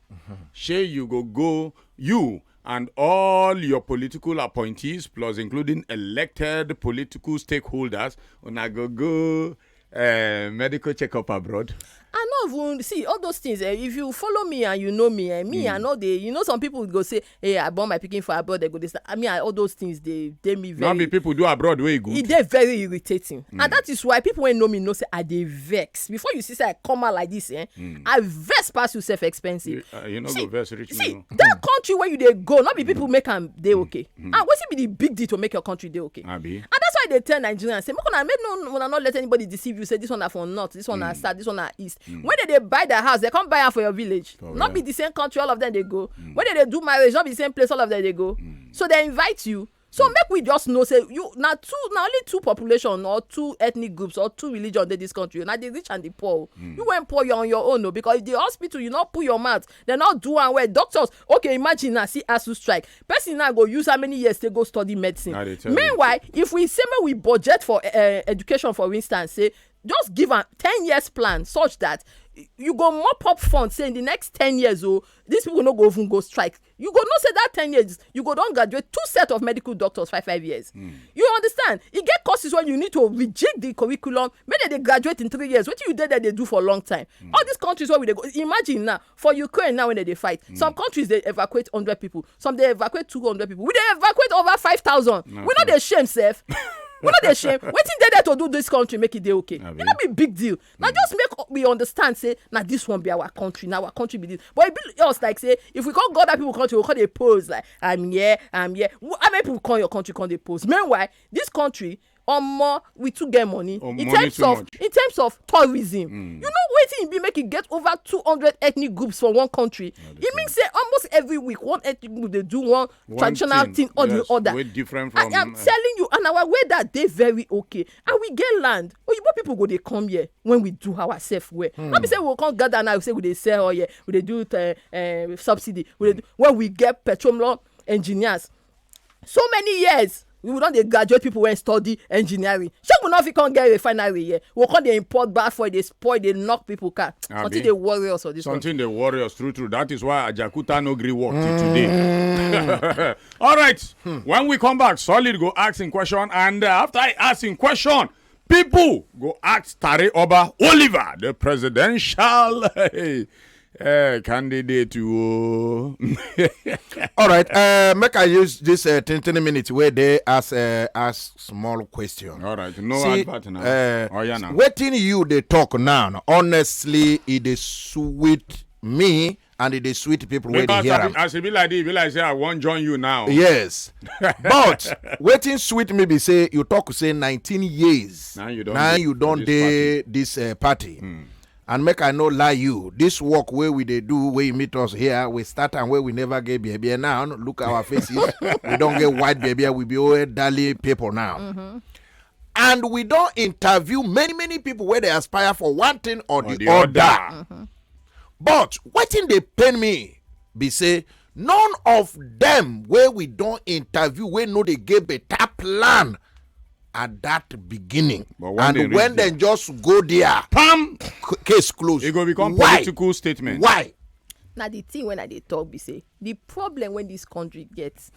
say you go, you and all your political appointees, plus including elected political stakeholders, una go medical checkup abroad. I know even see all those things. If you follow me and you know me, I know some people would go say, "Hey, I born my picking for abroad." They go this. all those things they me very. Not be people do abroad way good. They're very irritating, and that is why people when know me know say I dey vex. Before you see say I come out like this, I vex pass you self expensive. You know go vex rich me. See that country where you they go, not be people make them they okay. And what's it be the big deal to make your country they okay? And that's why they tell Nigerians say make not let anybody deceive you say this one are for north, this one are south, this one are east. When they buy their house, they come buy it for your village. Not be the same country all of them they go. When they do marriage, not be the same place all of them they go. So they invite you. So make we just know say you now only two population or two ethnic groups or two religion in this country. Now the rich and the poor. You went poor, you're on your own, no, because if the hospital you not put your mouth, they not do and where doctors. Okay, imagine now see ASU strike. Person now go use how many years to go study medicine. Meanwhile, if we say we budget for education, for instance, say just give a 10 years plan such that you go mop up funds say in the next 10 years these people no go even go strike. You go not say that 10 years you go don't graduate 2 sets of medical doctors 5 years. You understand? It get courses when you need to reject the curriculum. Maybe they graduate in 3 years. What you did that they do for a long time. All these countries where they go, imagine now for Ukraine now when they fight. Some countries they evacuate 100 people. Some they evacuate 200 people. We they evacuate over 5,000. We not they shame self. We not they shame. Waiting there to do this country make it they okay. It not be big deal. Now just make we understand say now this one be our country. Now our country be this. But it be us like say if we call other people country, we call they pose like I'm here. How many people call your country call they pose? Meanwhile, this country more we too get money in terms of tourism. You know waiting be make it get over 200 ethnic groups from one country. It means say almost every week one ethnic group they do one traditional thing or the other. Way different from, I'm telling you, and our weather they very okay, and we get land. Oyibo people go they come here when we do ourselves well. Not be say we can't gather now. We say we they sell or we they do subsidy. When we get petroleum engineers, so many years. We will not they graduate people when study engineering. So we not if we can't get a refinery here. We can't they import bad for they spoil, they knock people car. Something they worry us or this. Something they worry us true. That is why Ajakuta no agree work till today. All right. When we come back, Solid go asking question, and after I asking question, people go ask Tari Oliver, the presidential candidate to all right, make I use this 10 minutes where they ask small question. All right, no advert now. Waiting you they talk now. Honestly, it is sweet me and it is sweet people where they hear. As it be like say I won't join you now. Yes, but waiting sweet me be say you talk say 19 years. Now you don't do this party. And make I no lie you. This work where we they do, where you meet us here, we start and where we never get baby. Now look at our faces. We don't get white baby. We be all daily people now. And we don't interview many people where they aspire for one thing or the other. But what thing they pain me be say none of them where we don't interview where no they get better plan at that beginning, and when they just go there, pam, case closed. It go become political statement. Why? Now the thing when I they talk, be say the problem when this country gets.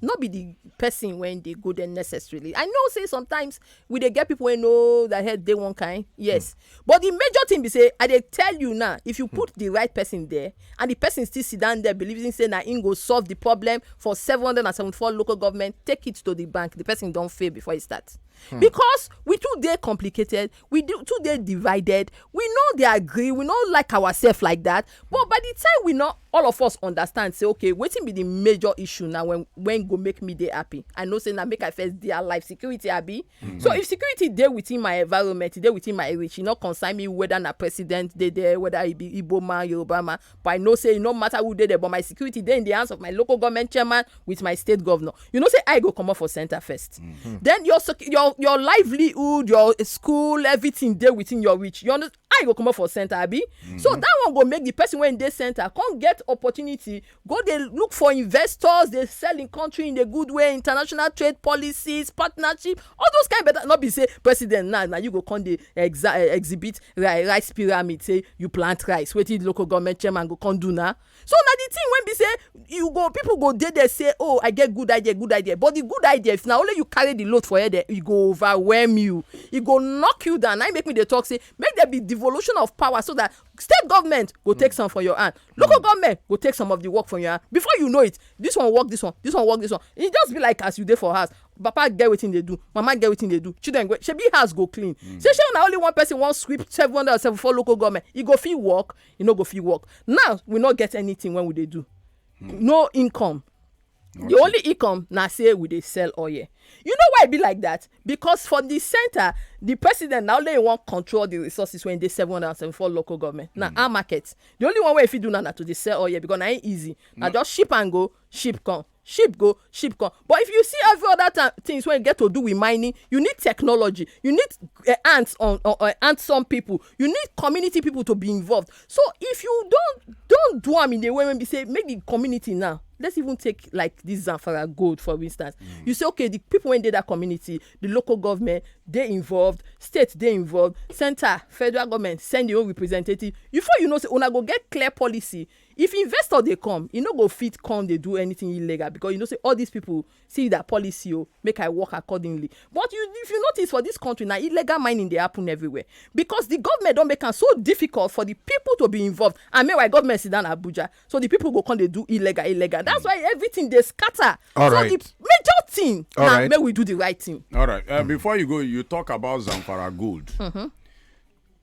Not be the person when they go there necessarily. I know say sometimes we they get people who know that head they one kind. Yes. But the major thing be say, I they tell you now, if you put the right person there and the person still sit down there believing say na in go solve the problem for 774 local government, take it to the bank. The person don't fail before it starts. Because we too they complicated, we do too they divided, we know they agree, we not like ourselves like that. But by the time we not all of us understand, say okay, waiting be the major issue now when go make me they happy. I know say now make I first their life security happy. So if security there within my environment, there within my reach, you not concern me whether na president they there, whether it be Igbo man, Yoruba man. But I know say no matter who they there, but my security there in the hands of my local government chairman with my state governor. You know say I go come up for center first. Then your livelihood, your school, everything there within your reach. You understand? I go come up for center, Abi. So that one go make the person when they center can't get opportunity. Go they look for investors. They sell in country in a good way. International trade policies, partnership, all those kind. Better not be say president now you go come the exhibit rice pyramid. Say you plant rice. Wait till local government chairman go come do now. So now the thing when be say people go there they say oh I get good idea. But the good idea if now only you carry the load for here, you go overwhelm you. It go knock you down. I make me the talk say make there be devolution of power so that state government go take some for your hand, local government go take some of the work from your hand. Before you know it, this one work, this one work, this one. It just be like as you dey for house, papa get wetin they do, mama get wetin they do, children go shebi house go clean. Say na only one person wan sweep 774 local government, e go fit work, e no go fit work. Now we not get anything when we dey do, no income. The only income now say we dey sell oil. You know why it be like that? Because for the center, the president now only want control the resources when they 774 local government. Now our markets, the only one way if you do now to the sell oil because now ain't easy. Now just ship and go, ship come. Ship go, ship come. But if you see every other things when you get to do with mining, you need technology. You need ants on people. You need community people to be involved. So if you don't do them in the way when we say make the community now. Let's even take like this Zamfara gold for instance. You say okay, the people when they that community, the local government, they involved, state they involved, center, federal government send your own representative. Before you know, say una go get clear policy. If investor they come, you know go fit come they do anything illegal because you know say all these people see that policy make I work accordingly. But if you notice for this country now illegal mining they happen everywhere because the government don't make it so difficult for the people to be involved. And meanwhile government sit down Abuja, so the people go come they do illegal. That's why everything they scatter. All so right. the major thing All now right. may we do the right thing. All right. Before you go, you talk about Zamfara gold.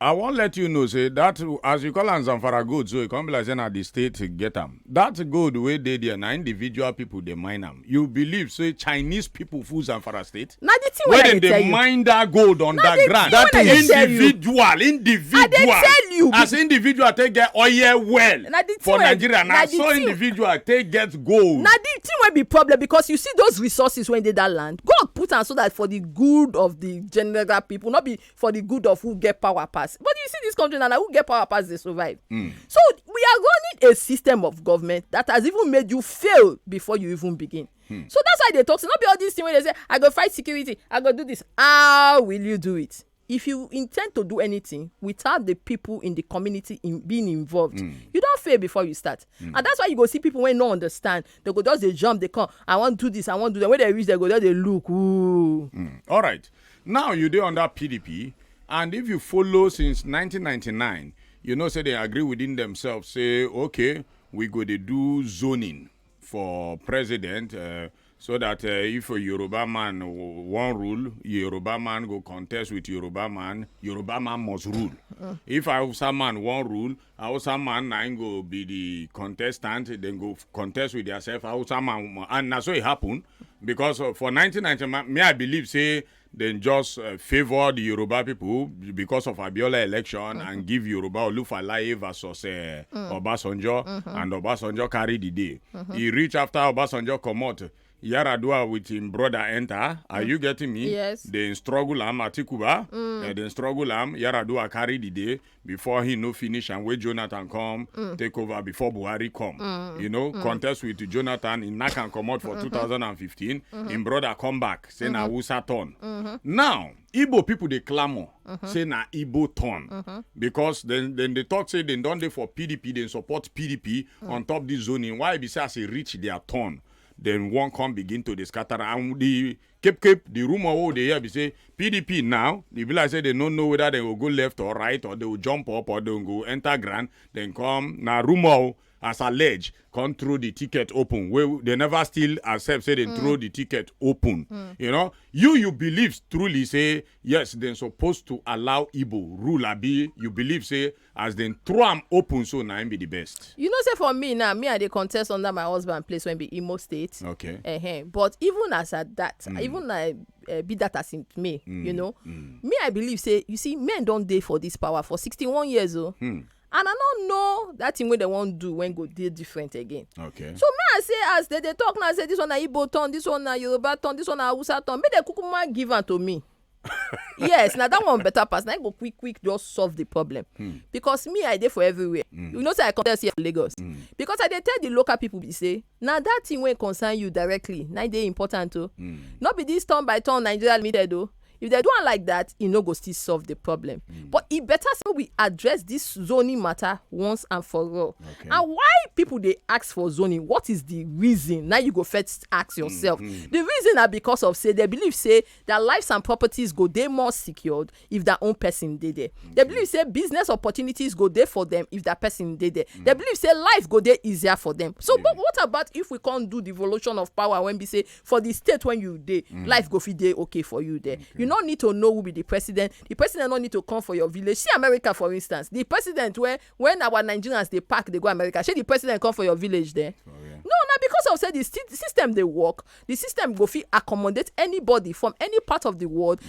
I won't let you know, say that as you call on Zamfara gold, so it can't be like saying at the state to get them. That gold where they there, now individual people they mine them. You believe, say Chinese people full Zamfara state? Now the thing Where they mine that gold on the ground. That individual. I dey tell you. As individual, take get oil well for Nigeria. Now so individual, take get gold. Now the thing will be problem because you see those resources when they that land. God put on so that for the good of the general people, not be for the good of who get power pass. But you see this country now, who get power pass they survive. So we are running a system of government that has even made you fail before you even begin. So that's why they talk. So not be all these things when they say, I go fight security, I go do this. How will you do it? If you intend to do anything without the people in the community being involved, you don't fail before you start. And that's why you go see people when no understand. They go just they jump, they come. I want to do this, I want to do that. When they reach, they go just they look. Ooh. All right. Now you do under PDP, and if you follow since 1999, you know say they agree within themselves. Say okay, we go to do zoning for president. So that if a Yoruba man want rule, Yoruba man go contest with Yoruba man must rule. If a Hausa man want rule, Hausa man na go be the contestant, then go contest with yourself, Hausa man. And that's what it happened. Because for 1990, me I believe, say, then just favor the Yoruba people because of Abiola election and give Yoruba Olufalaye versus Obasanjo, and Obasanjo carry the day. He reach after Obasanjo come out. Yaradua with him brother enter. Are you getting me? Yes. Then struggle am Atikuba. Then struggle am. Yaradua carry the day before he no finish and wait Jonathan come take over before Buhari come. You know, contest with Jonathan in Nakan come out for 2015. Him brother come back say na Wusa turn. Now Igbo people they clamor say na Igbo turn because then they talk say they don't dey for PDP they support PDP on top this zoning. Why be say as they reach their turn? Then one come begin to the scatter and the the rumor oh they hear be say PDP now the be like say they don't know whether they will go left or right or they will jump up or they will go enter grand then come now rumor as alleged come throw the ticket open where they never still accept say they throw the ticket open. You know you believe truly say yes they're supposed to allow Igbo rule abi you believe say as they throw them open so now be the best. You know say for me now me I dey contest under my husband place when be Imo State. Okay. But even as at that even be that as in me you know me I believe say you see men don't dey for this power for 61 years old. And I don't know that thing when they won't do when go deal different again. Okay. So me I say as they talk now, I say this one na Igbo turn, this one na Yoruba turn, this one na Hausa turn. Make they kukuma give am to me. Yes, now that one better pass. Now I go quick just solve the problem. Because me I dey for everywhere. You know say I contest here for Lagos. Because I dey tell the local people be say now that thing when concern you directly, now they important too. Not be this turn by turn Nigeria limited though. If they do it like that, it no go still solve the problem. But it better so we address this zoning matter once and for all. Okay. And why people they ask for zoning? What is the reason? Now you go first ask yourself. The reason are because of say they believe say their lives and properties go they more secured if their own person they there. They believe say business opportunities go there for them if that person they there. They believe say life go there easier for them. So but what about if we can't do devolution of power when we say for the state when you there, life go fit there okay for you there. You don't need to know who be the president. The president don't need to come for your village. See America, for instance. The president, when our Nigerians they park, they go America. Should the president come for your village there? na because of say the system dey work, the system go fit accommodate anybody from any part of the world.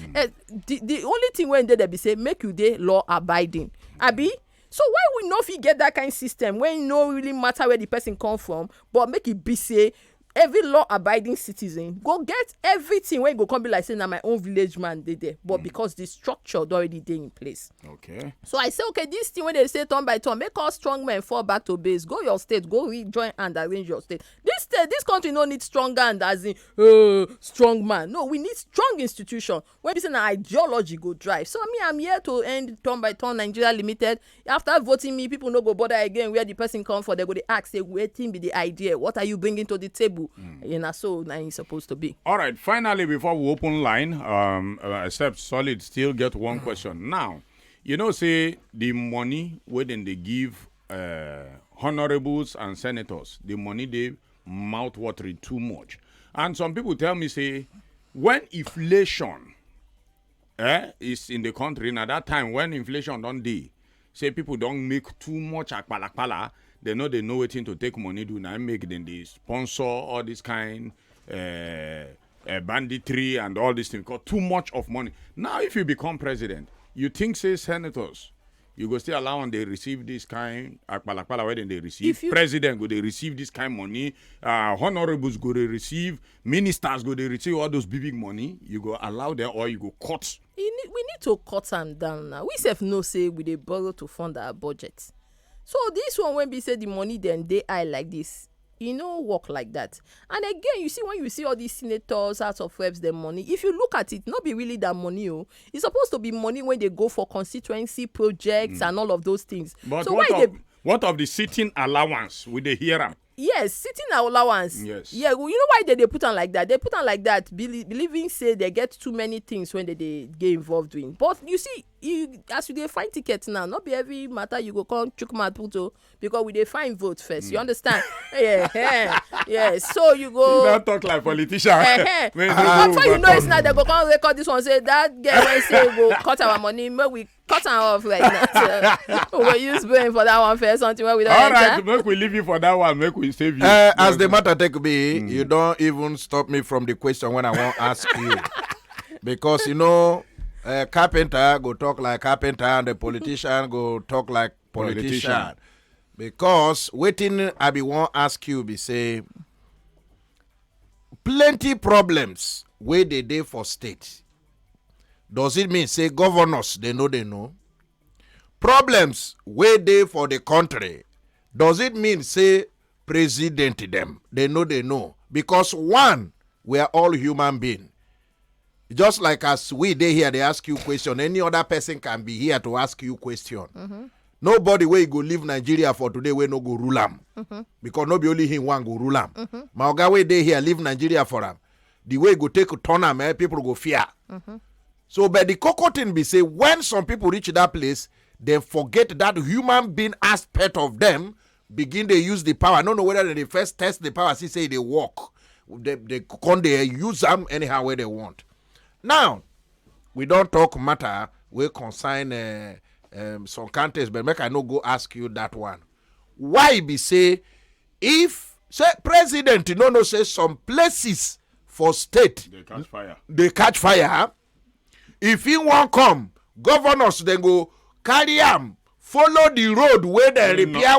The only thing wey dey there be say make you dey law abiding, abi. So why we no fit get that kind of system when no really matter where the person come from, but make it be say every law-abiding citizen go get everything when go come be like say na my own village man dey there, but because the structure don already dey in place. Okay. So I say, okay, this thing when they say turn by turn, make all strong men fall back to base. Go your state, go rejoin and arrange your state. This country no need strong hand as in strong man. No, we need strong institution. When we say na ideology go drive. So I'm here to end turn by turn Nigeria Limited. After voting me, people no go bother again where the person come for. They go dey ask, say, wetin be the idea? What are you bringing to the table? You know, so now it's supposed to be. All right. Finally, before we open line, except Solid still get one question. Now, you know, say the money when they give honorables and senators, the money they mouth-watering too much. And some people tell me, say, when inflation is in the country, and at that time when inflation don't dey, say people don't make too much akpalakpala, they know wetin to take money do now, make them they sponsor all this kind banditry and all these things, because too much of money. Now, if you become president, you think, say, senators, you go still allow and they receive this kind akpalakpala where they receive. President go they receive this kind money. Honorables go they receive. Ministers go they receive all those big money. You go allow them or you go cut. We need to cut them down now. We self no say we dey borrow to fund our budget. So this one when we say the money then they high like this, no work like that. And again, you see when you see all these senators, House of Reps, their money, if you look at it, not be really that money. It's supposed to be money when they go for constituency projects and all of those things. But so what of the sitting allowance? Will they hear them? Yes, sitting allowance. Yes. Yeah, well, you know why they put on like that? They put on like that, believing say they get too many things when they get involved in. But you see, as you dey find tickets now, not be every matter you go come chook mouth put because we dey find vote first. You understand? Yeah. So you go. You don't talk like politician. Before you know it's not, they go come record this one. Say that girl when say go cut our money, make we cut her off right now. So we'll use brain for that one first. Something where we don't. All right, make we leave you for that one. Make we save you. As the matter take be, you don't even stop me from the question when I want to ask you, because you know. Carpenter go talk like carpenter and the politician go talk like politician. Because wetin I be want ask you be say plenty problems where they dey for state. Does it mean say governors they know? Problems where they for the country. Does it mean say president them they know? Because one, we are all human beings. Just like as we dey here, they ask you question. Any other person can be here to ask you question. Nobody wey go leave Nigeria for today wey no go rule am. Because no be only him one go rule am. My oga wey dey here leave Nigeria for am. The way go take turn am, people go fear. So, but the cocoa thing be say when some people reach that place, they forget that human being aspect of them. Begin they use the power. I don't know whether they first test the power. See say they work. They use them anyhow where they want. Now, we don't talk matter, we consign some countries, but make I no go ask you that one. Why be say, if, say, president, say some places for state, they catch fire. If he won't come, governors, then go carry him, follow the road where they repair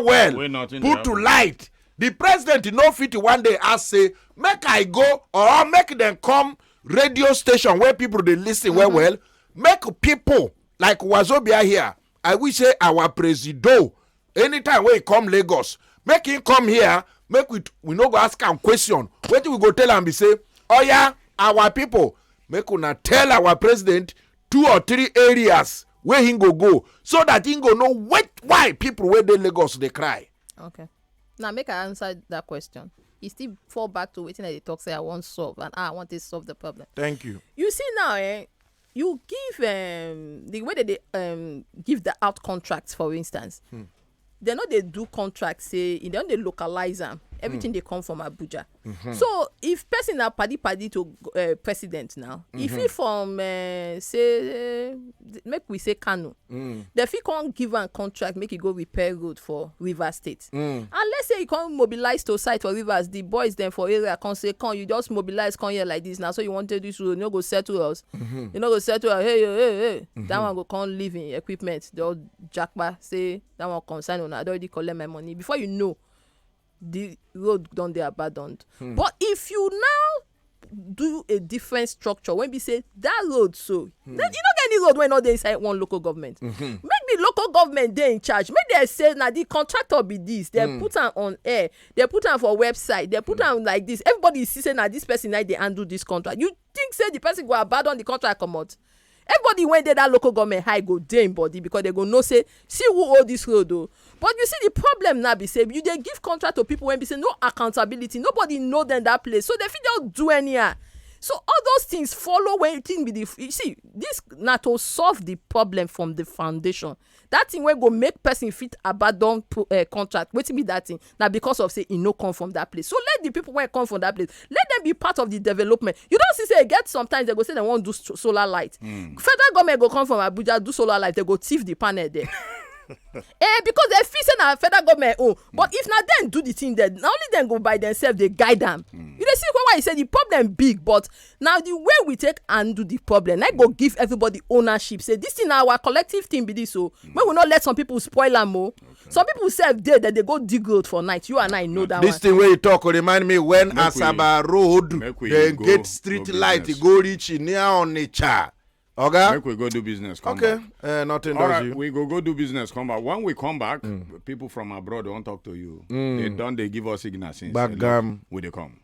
put to light. The president, no fit one day ask, say, make I go, or make them come, radio station where people they listen well, make people like Wazobia here. I wish say our presido anytime when he come Lagos, make him come here, make we no go ask him question. What we go tell him be say, oh yeah, our people, make una tell our president 2 or 3 areas where he go so that he go know why people where they Lagos they cry. Okay. Now make I answer that question. He still fall back to waiting that they talk say I want solve and I want to solve the problem. Thank you. You see now, you give the way that they give the out contracts, for instance. They know they do contracts, say they don't they localize them. everything they come from Abuja. So if person na paddy to president now, if he from say make we say Kano, the fit can't give a contract make he go repair road for River State. And let's say he can't mobilize to site for Rivers, the boys then for area can't say you just mobilize come here like this now, so you wanted this road, you no go settle us, you no go settle us, hey, that one go come live in equipment, they'll jackba say that one concern on I already collect my money before you know the road done they abandoned. But if you now do a different structure when we say that road, so then you don't get any road when not they inside one local government. Make the local government they in charge. Make they say now the contractor be this. They put on air. They put on for website. They put on like this. Everybody is saying now this person now they handle this contract. You think say the person go abandon the contract come out? Everybody when they that local government high go damn body because they go no say see who owe this road though. But you see the problem now be say you they give contract to people when be say no accountability, nobody know them that place, so they fit just do anyhow. So all those things follow when thing be the you see this na to solve the problem from the foundation. That thing wey go make person fit abandon contract wetin be that thing na because of say e no come from that place. So let the people wey come from that place let them be part of the development. You don see say e get sometimes they go say they wan do solar light. Federal government go come from Abuja do solar light, they go thief the panel there. Because they feel say na federal government own, but if na them do the thing there, na only them go by themselves they guide them. You dey see why I say the problem big, but now the way we take handle the problem, I go give everybody ownership. Say this thing na our collective thing be this, so we will not let some people spoil am more. Some people say there that they go dig road for night. You and I know that. This one. Thing where you talk remind me when Asaba Road they get street light go reach near on nature. Okay. Make we go do business. Come okay. Back. Nothing all does right, you. we go do business. Come back. When we come back, people from abroad won't talk to you. They give us signal since. Back we they come.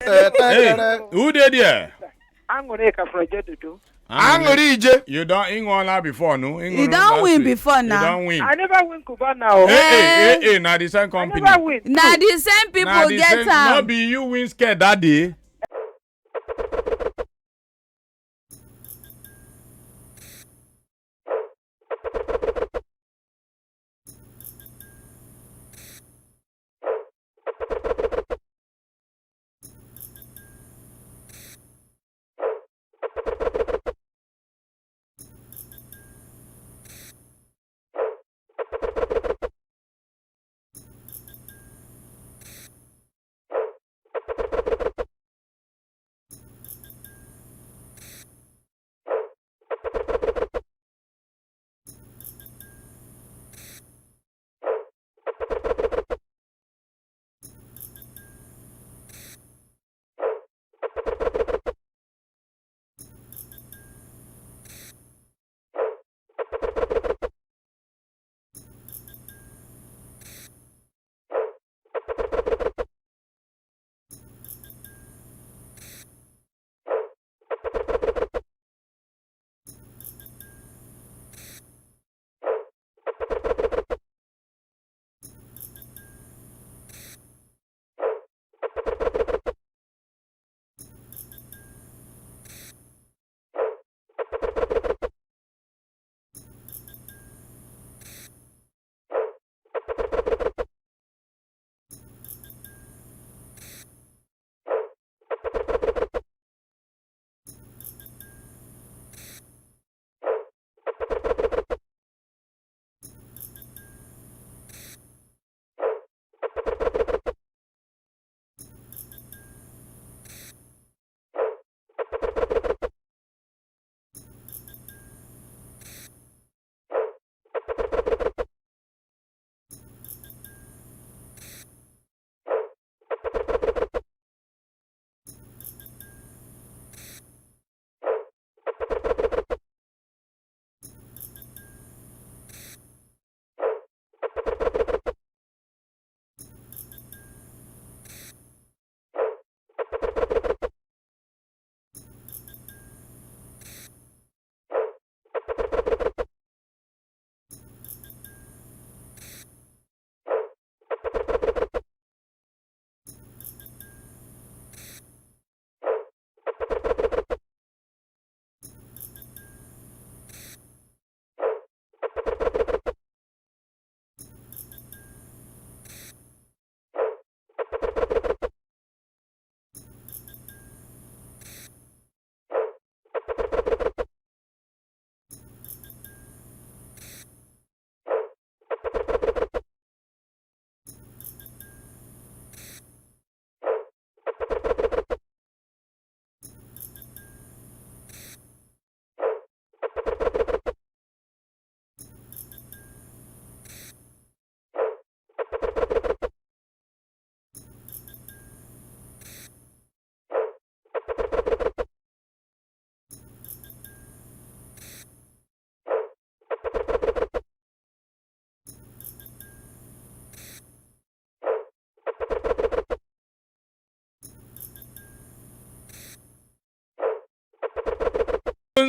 Hey, who did there? Angoreka from Jedudu. Angorije. You don't win before, no? You don't win before now. You don't win. I never win Cuba now. Hey, now the same company. I never win. Now the same people get am. No be you win scared that day.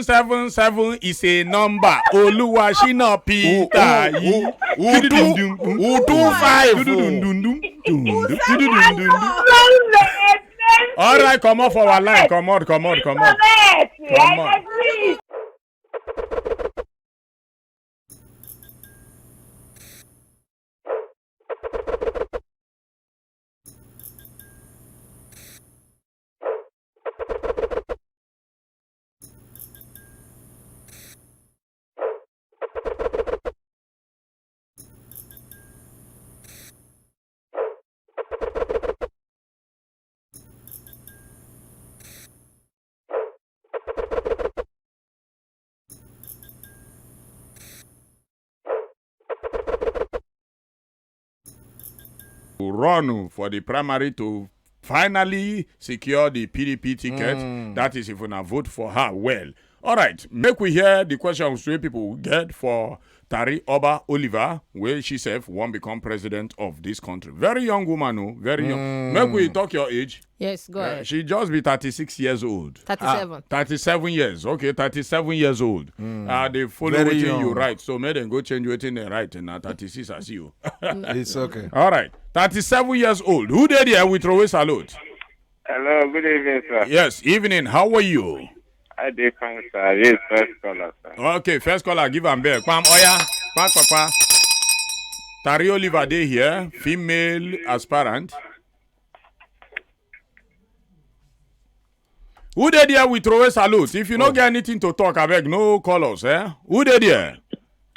Seven is a number. Oluwashina Peter. All right, come on for our line. Come on. Run for the primary to finally secure the PDP ticket. That is if we vote for her well. All right, make we hear the questions wey people get for Tari Oliver, where she said won't become president of this country. Very young woman, oh, very young. Make we talk your age. Yes, go ahead. She just be 36 years old. 37. 37 years. Okay, 37 years old. They follow Very wetin young. you write. So make them go change wetin they write. And 36 as you. It's okay. All right. 37 years old. Who did here with Rowe Salute? Hello, good evening, sir. Yes, evening. How are you? I did fine, sir. Yes, first caller, sir. Okay, first caller, give am back. Pam, oya, papa. Tari Oliver dey here, female aspirant. Who dey there with Rowe Salute? If you don't get anything to talk, abeg, no call us, eh? Who dey there?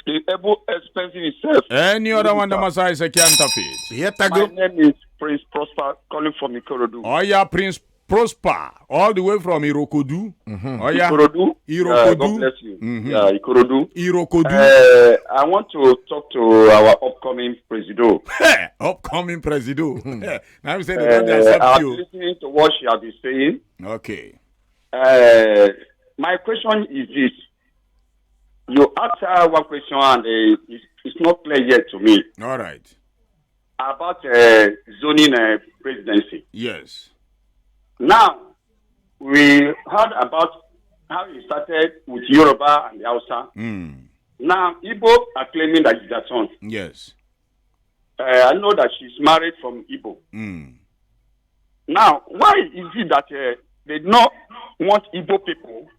The able expensive itself. Any other one that must say is a counterfeit. My name is Prince Prosper, calling from Ikorodu. Oh yeah, Prince Prosper, all the way from Irokodu. Oh yeah, Ikorodu. Irokodu. God bless you. Yeah, Ikorodu. Irokodu. I want to talk to our upcoming presido. Hey, upcoming presido. Now you say they don't accept I'm you. listening to what she has been saying. Okay. My question is this. You asked her one question and it's not clear yet to me. All right. About zoning presidency. Yes. Now, we heard about how it started with Yoruba and the Hausa. Now, Igbo are claiming that it's their son. Yes. I know that she's married from Igbo. Now, why is it that they do not want Igbo people?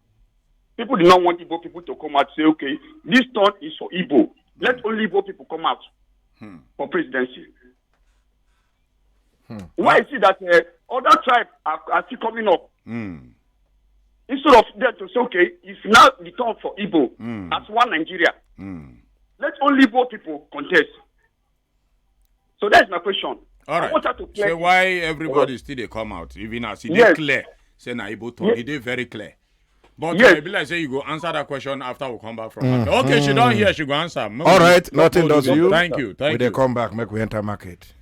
People do not want Igbo people to come out and say, okay, this turn is for Igbo. Let only Igbo people come out for presidency. Why is it that other tribes are still coming up? Instead of them to say, okay, it's now the turn for Igbo as one Nigeria. Let only Igbo people contest. So that's my question. All right. I want her to play. So why everybody still they come out, even as it is clear? Say na Igbo turn. It is very clear. But maybe like say you go answer that question after we come back from market. Okay, she don't hear, she go answer. All right, nothing does you. Thank you. When they come back, make we enter market.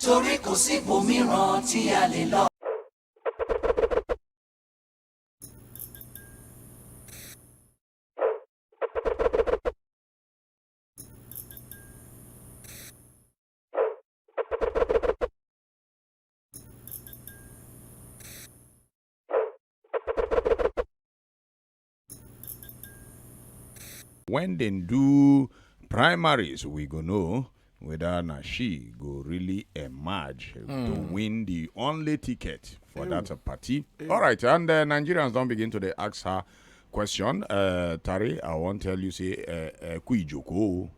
torí kò sí ibòmíràn tí a lè lọ. When they do primaries, we go know whether na she go really emerge to win the only ticket for that party. All right, and Nigerians don't begin to ask her question. Tari, I won't tell you, say, kuijoko.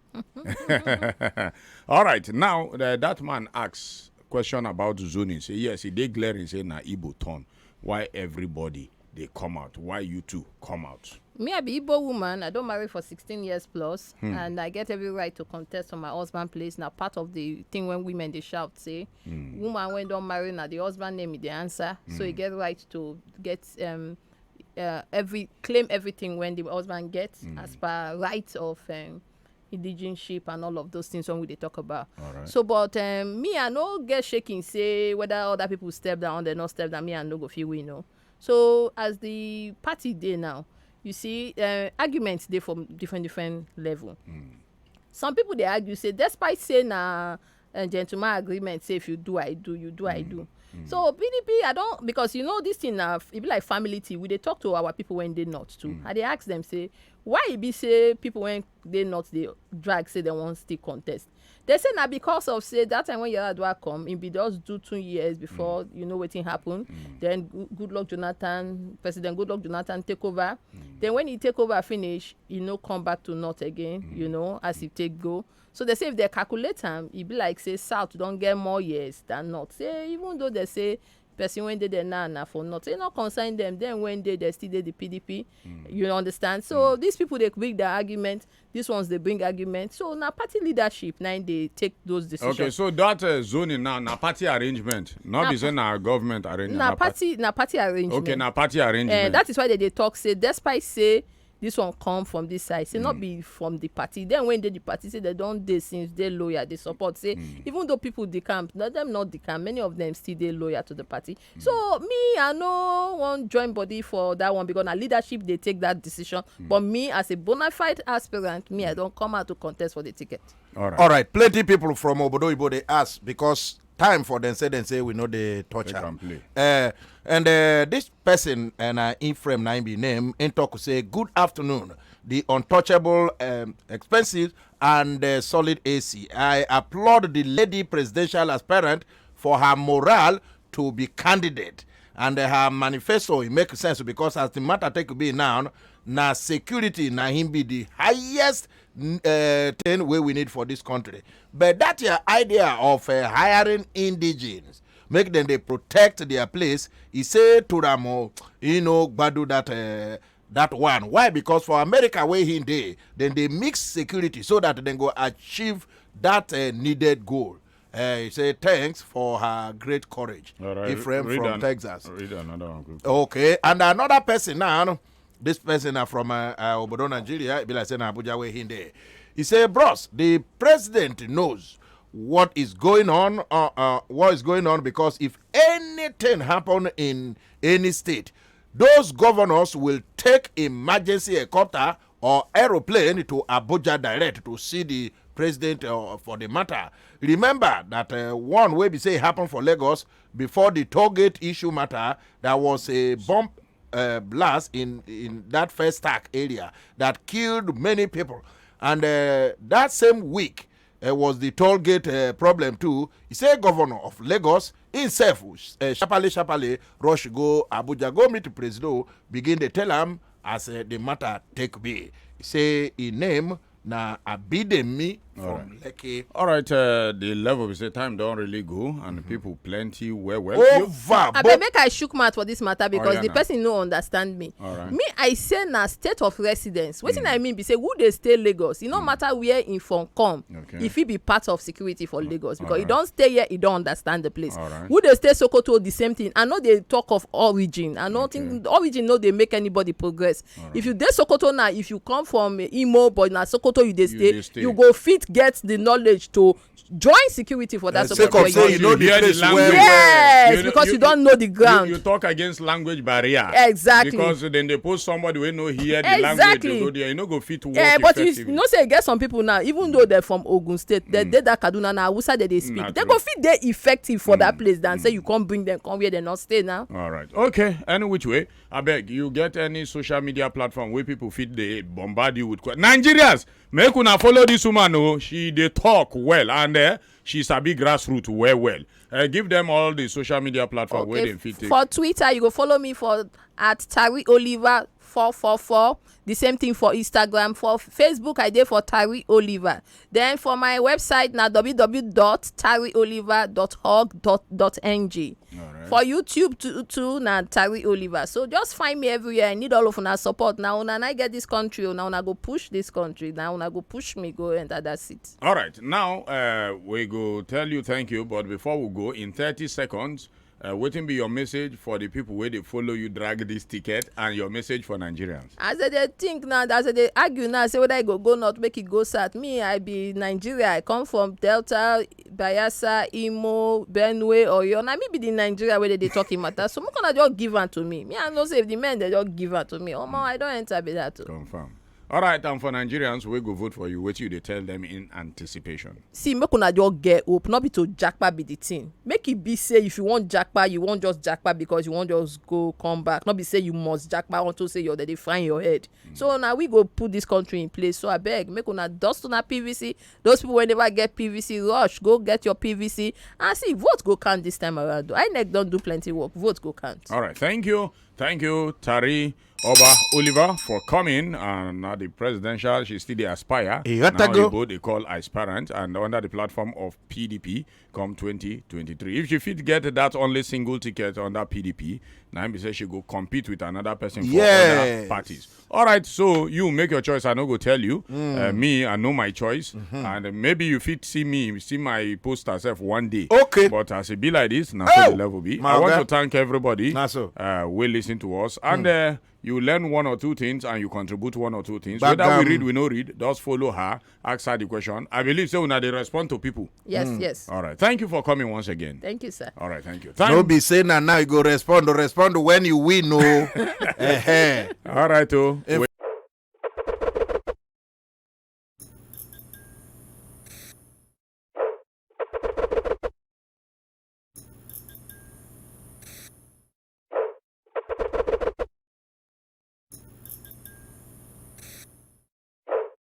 All right, now that man asks question about zoning. Say, yes, he did glaring, say, na Igbo turn. Why everybody, they come out? Why you two come out? Me, I be Igbo woman. I don't marry for 16 years plus, and I get every right to contest on my husband place. Now, part of the thing when women they shout, say, woman when don't marry, now the husband name is the answer. So you get right to get claim everything when the husband gets as per right of indigenship and all of those things when we they talk about. Right. So, but me, I no get shaking say whether other people step down, they not step down. Me, I no go feel we know. So as the party day now. You see, arguments they from different level. Some people they argue say, despite saying a gentleman agreement, say if you do, I do, you do, I do. So PDP, I don't, because you know this thing it be like family tea. We they talk to our people when they not too, and they ask them say, why it be say people when they not they drag say they want still contest. They say now because of say that time when Yaradua come, it be just do 2 years before you know what happened. Then President Goodluck Jonathan take over. Then when he take over finish, come back to north again, as he take go. So they say if they calculate them, it be like say south don't get more years than north. Say even though they say person when they now for north, they not consign them. Then when they still did the PDP, you understand. So these people they bring the argument. These ones they bring argument. So now party leadership now they take those decisions. Okay, so that zoning now party arrangement, not be saying na government arrangement. Na party arrangement. Okay, na party arrangement. That is why they talk say despite say this one come from this side, say not be from the party. Then when the party say they don't they since they loyal, they support. Say even though people decamp, let them not decamp. Many of them still they loyal to the party. So me, I no one join body for that one because na leadership they take that decision. But me as a bona fide aspirant, me I don't come out to contest for the ticket. All right. Plenty people from Obodo Ibo they ask because time for them say we know they touch her. And this person and Ephraim Naimbi name in talk say good afternoon. The untouchable, expensive and solid AC. I applaud the lady presidential aspirant for her morale to be candidate and her manifesto. It makes sense because as the matter take be now, na security na him be the highest thing we need for this country. But that your idea of hiring indigenes, make them they protect their place, he say to them, Badu that one. Why? Because for America where he dey, then they mix security so that they go achieve that needed goal. He say thanks for her great courage. Right. Ephraim from Texas. Read another one. Okay, and another person now. This person from Obodo, Nigeria. Be like saying Abuja where he dey. He say, bros, the president knows what is going on. What is going on because if anything happen in any state, those governors will take emergency helicopter or aeroplane to Abuja direct to see the president for the matter. Remember that one way we say happened for Lagos before the toll gate issue matter. There was a bomb blast in that first stack area that killed many people, and that same week was the toll gate problem too. He say governor of Lagos himself sharply rush go Abuja go meet the presido, begin to tell him as the matter take be. He say he name na Abidemi from Lekki. All right, the level we say time don't really go and people plenty well. I make I shook mouth for this matter because the person no understand me. Right. Me I say na state of residence. Wetin I mean be say who dey stay Lagos, no matter where inform come, if he be part of security for Lagos because he don't stay here, he don't understand the place. Who dey stay Sokoto the same thing. I know they talk of origin. I know think origin no dey make anybody progress. If you dey Sokoto now, if you come from Imo but na Sokoto Sokoto you dey stay, you go fit get the knowledge to join security for that Sokoto. You know the place well. Yes, because you don't know the ground. You talk against language barrier. Exactly. Because then they post somebody we know hear the language, they go there, you know go fit work but effectively. you know say get some people now, even though they're from Ogun State, they that Kaduna now, Hausa they speak. They go fit dey effective for that place than say you can't bring them come where they not stay now. All right. Okay. Any which way, I beg you get any social media platform where people fit they bombard you with Nigerians. Make una follow this woman. Oh, she they talk well and she's a big grassroots well. Give them all the social media platform where they fit. For Twitter, you go follow me for at Tari Oliver 444. The same thing for Instagram. For Facebook, I did for Tari Oliver. Then for my website now www.tarioliver.org.ng. Right. For YouTube too now Tari Oliver. So just find me everywhere. I need all of our support now. When I get this country, now I go push this country. Now when I go push me, go enter that seat. All right. Now we go tell you thank you. But before we go, in 30 seconds. Wetin be your message for the people where they follow you drag this ticket and your message for Nigerians? As they think now, as they argue now, say whether I go north, make it go south. Me, I be Nigeria. I come from Delta, Bayelsa, Imo, Benue, Oyo. Now me be the Nigeria where they talking matter. So I'm gonna just give her to me. Me I know say if the men they just give her to me. Oh man, I don't enter be that too. Confirm. All right, and for Nigerians, we go vote for you. What you they tell them in anticipation? See, make una just get hope, not be to jackpot be the thing. Make it be say if you want jackpot, you won't just jackpot because you won't just go come back. Not be say you must jackpot until say you're they find your head. So now we go put this country in place. So I beg, make una dust on PVC. Those people when never get PVC, rush, go get your PVC and see vote go count this time around. INEC don't do plenty work. Vote go count. All right, thank you, Tari Oliver for coming, and now the presidential, she's still the Aspire. Now both they call Aspirant, and under the platform of PDP come 2023. If she fit get that only single ticket under PDP, now be say she go compete with another person for other parties. All right, so you make your choice. I no go tell you. Me, I know my choice, and maybe you fit see my poster self one day. Okay, but as it be like this, now so the level be. I want to thank everybody will listen to us and. You learn one or two things and you contribute one or two things. Whether we read, we no read, just follow her, ask her the question. I believe so now they respond to people. Yes. All right. Thank you for coming once again. Thank you, sir. All right, thank you. Don't be saying that now you go respond when you win. No. All right,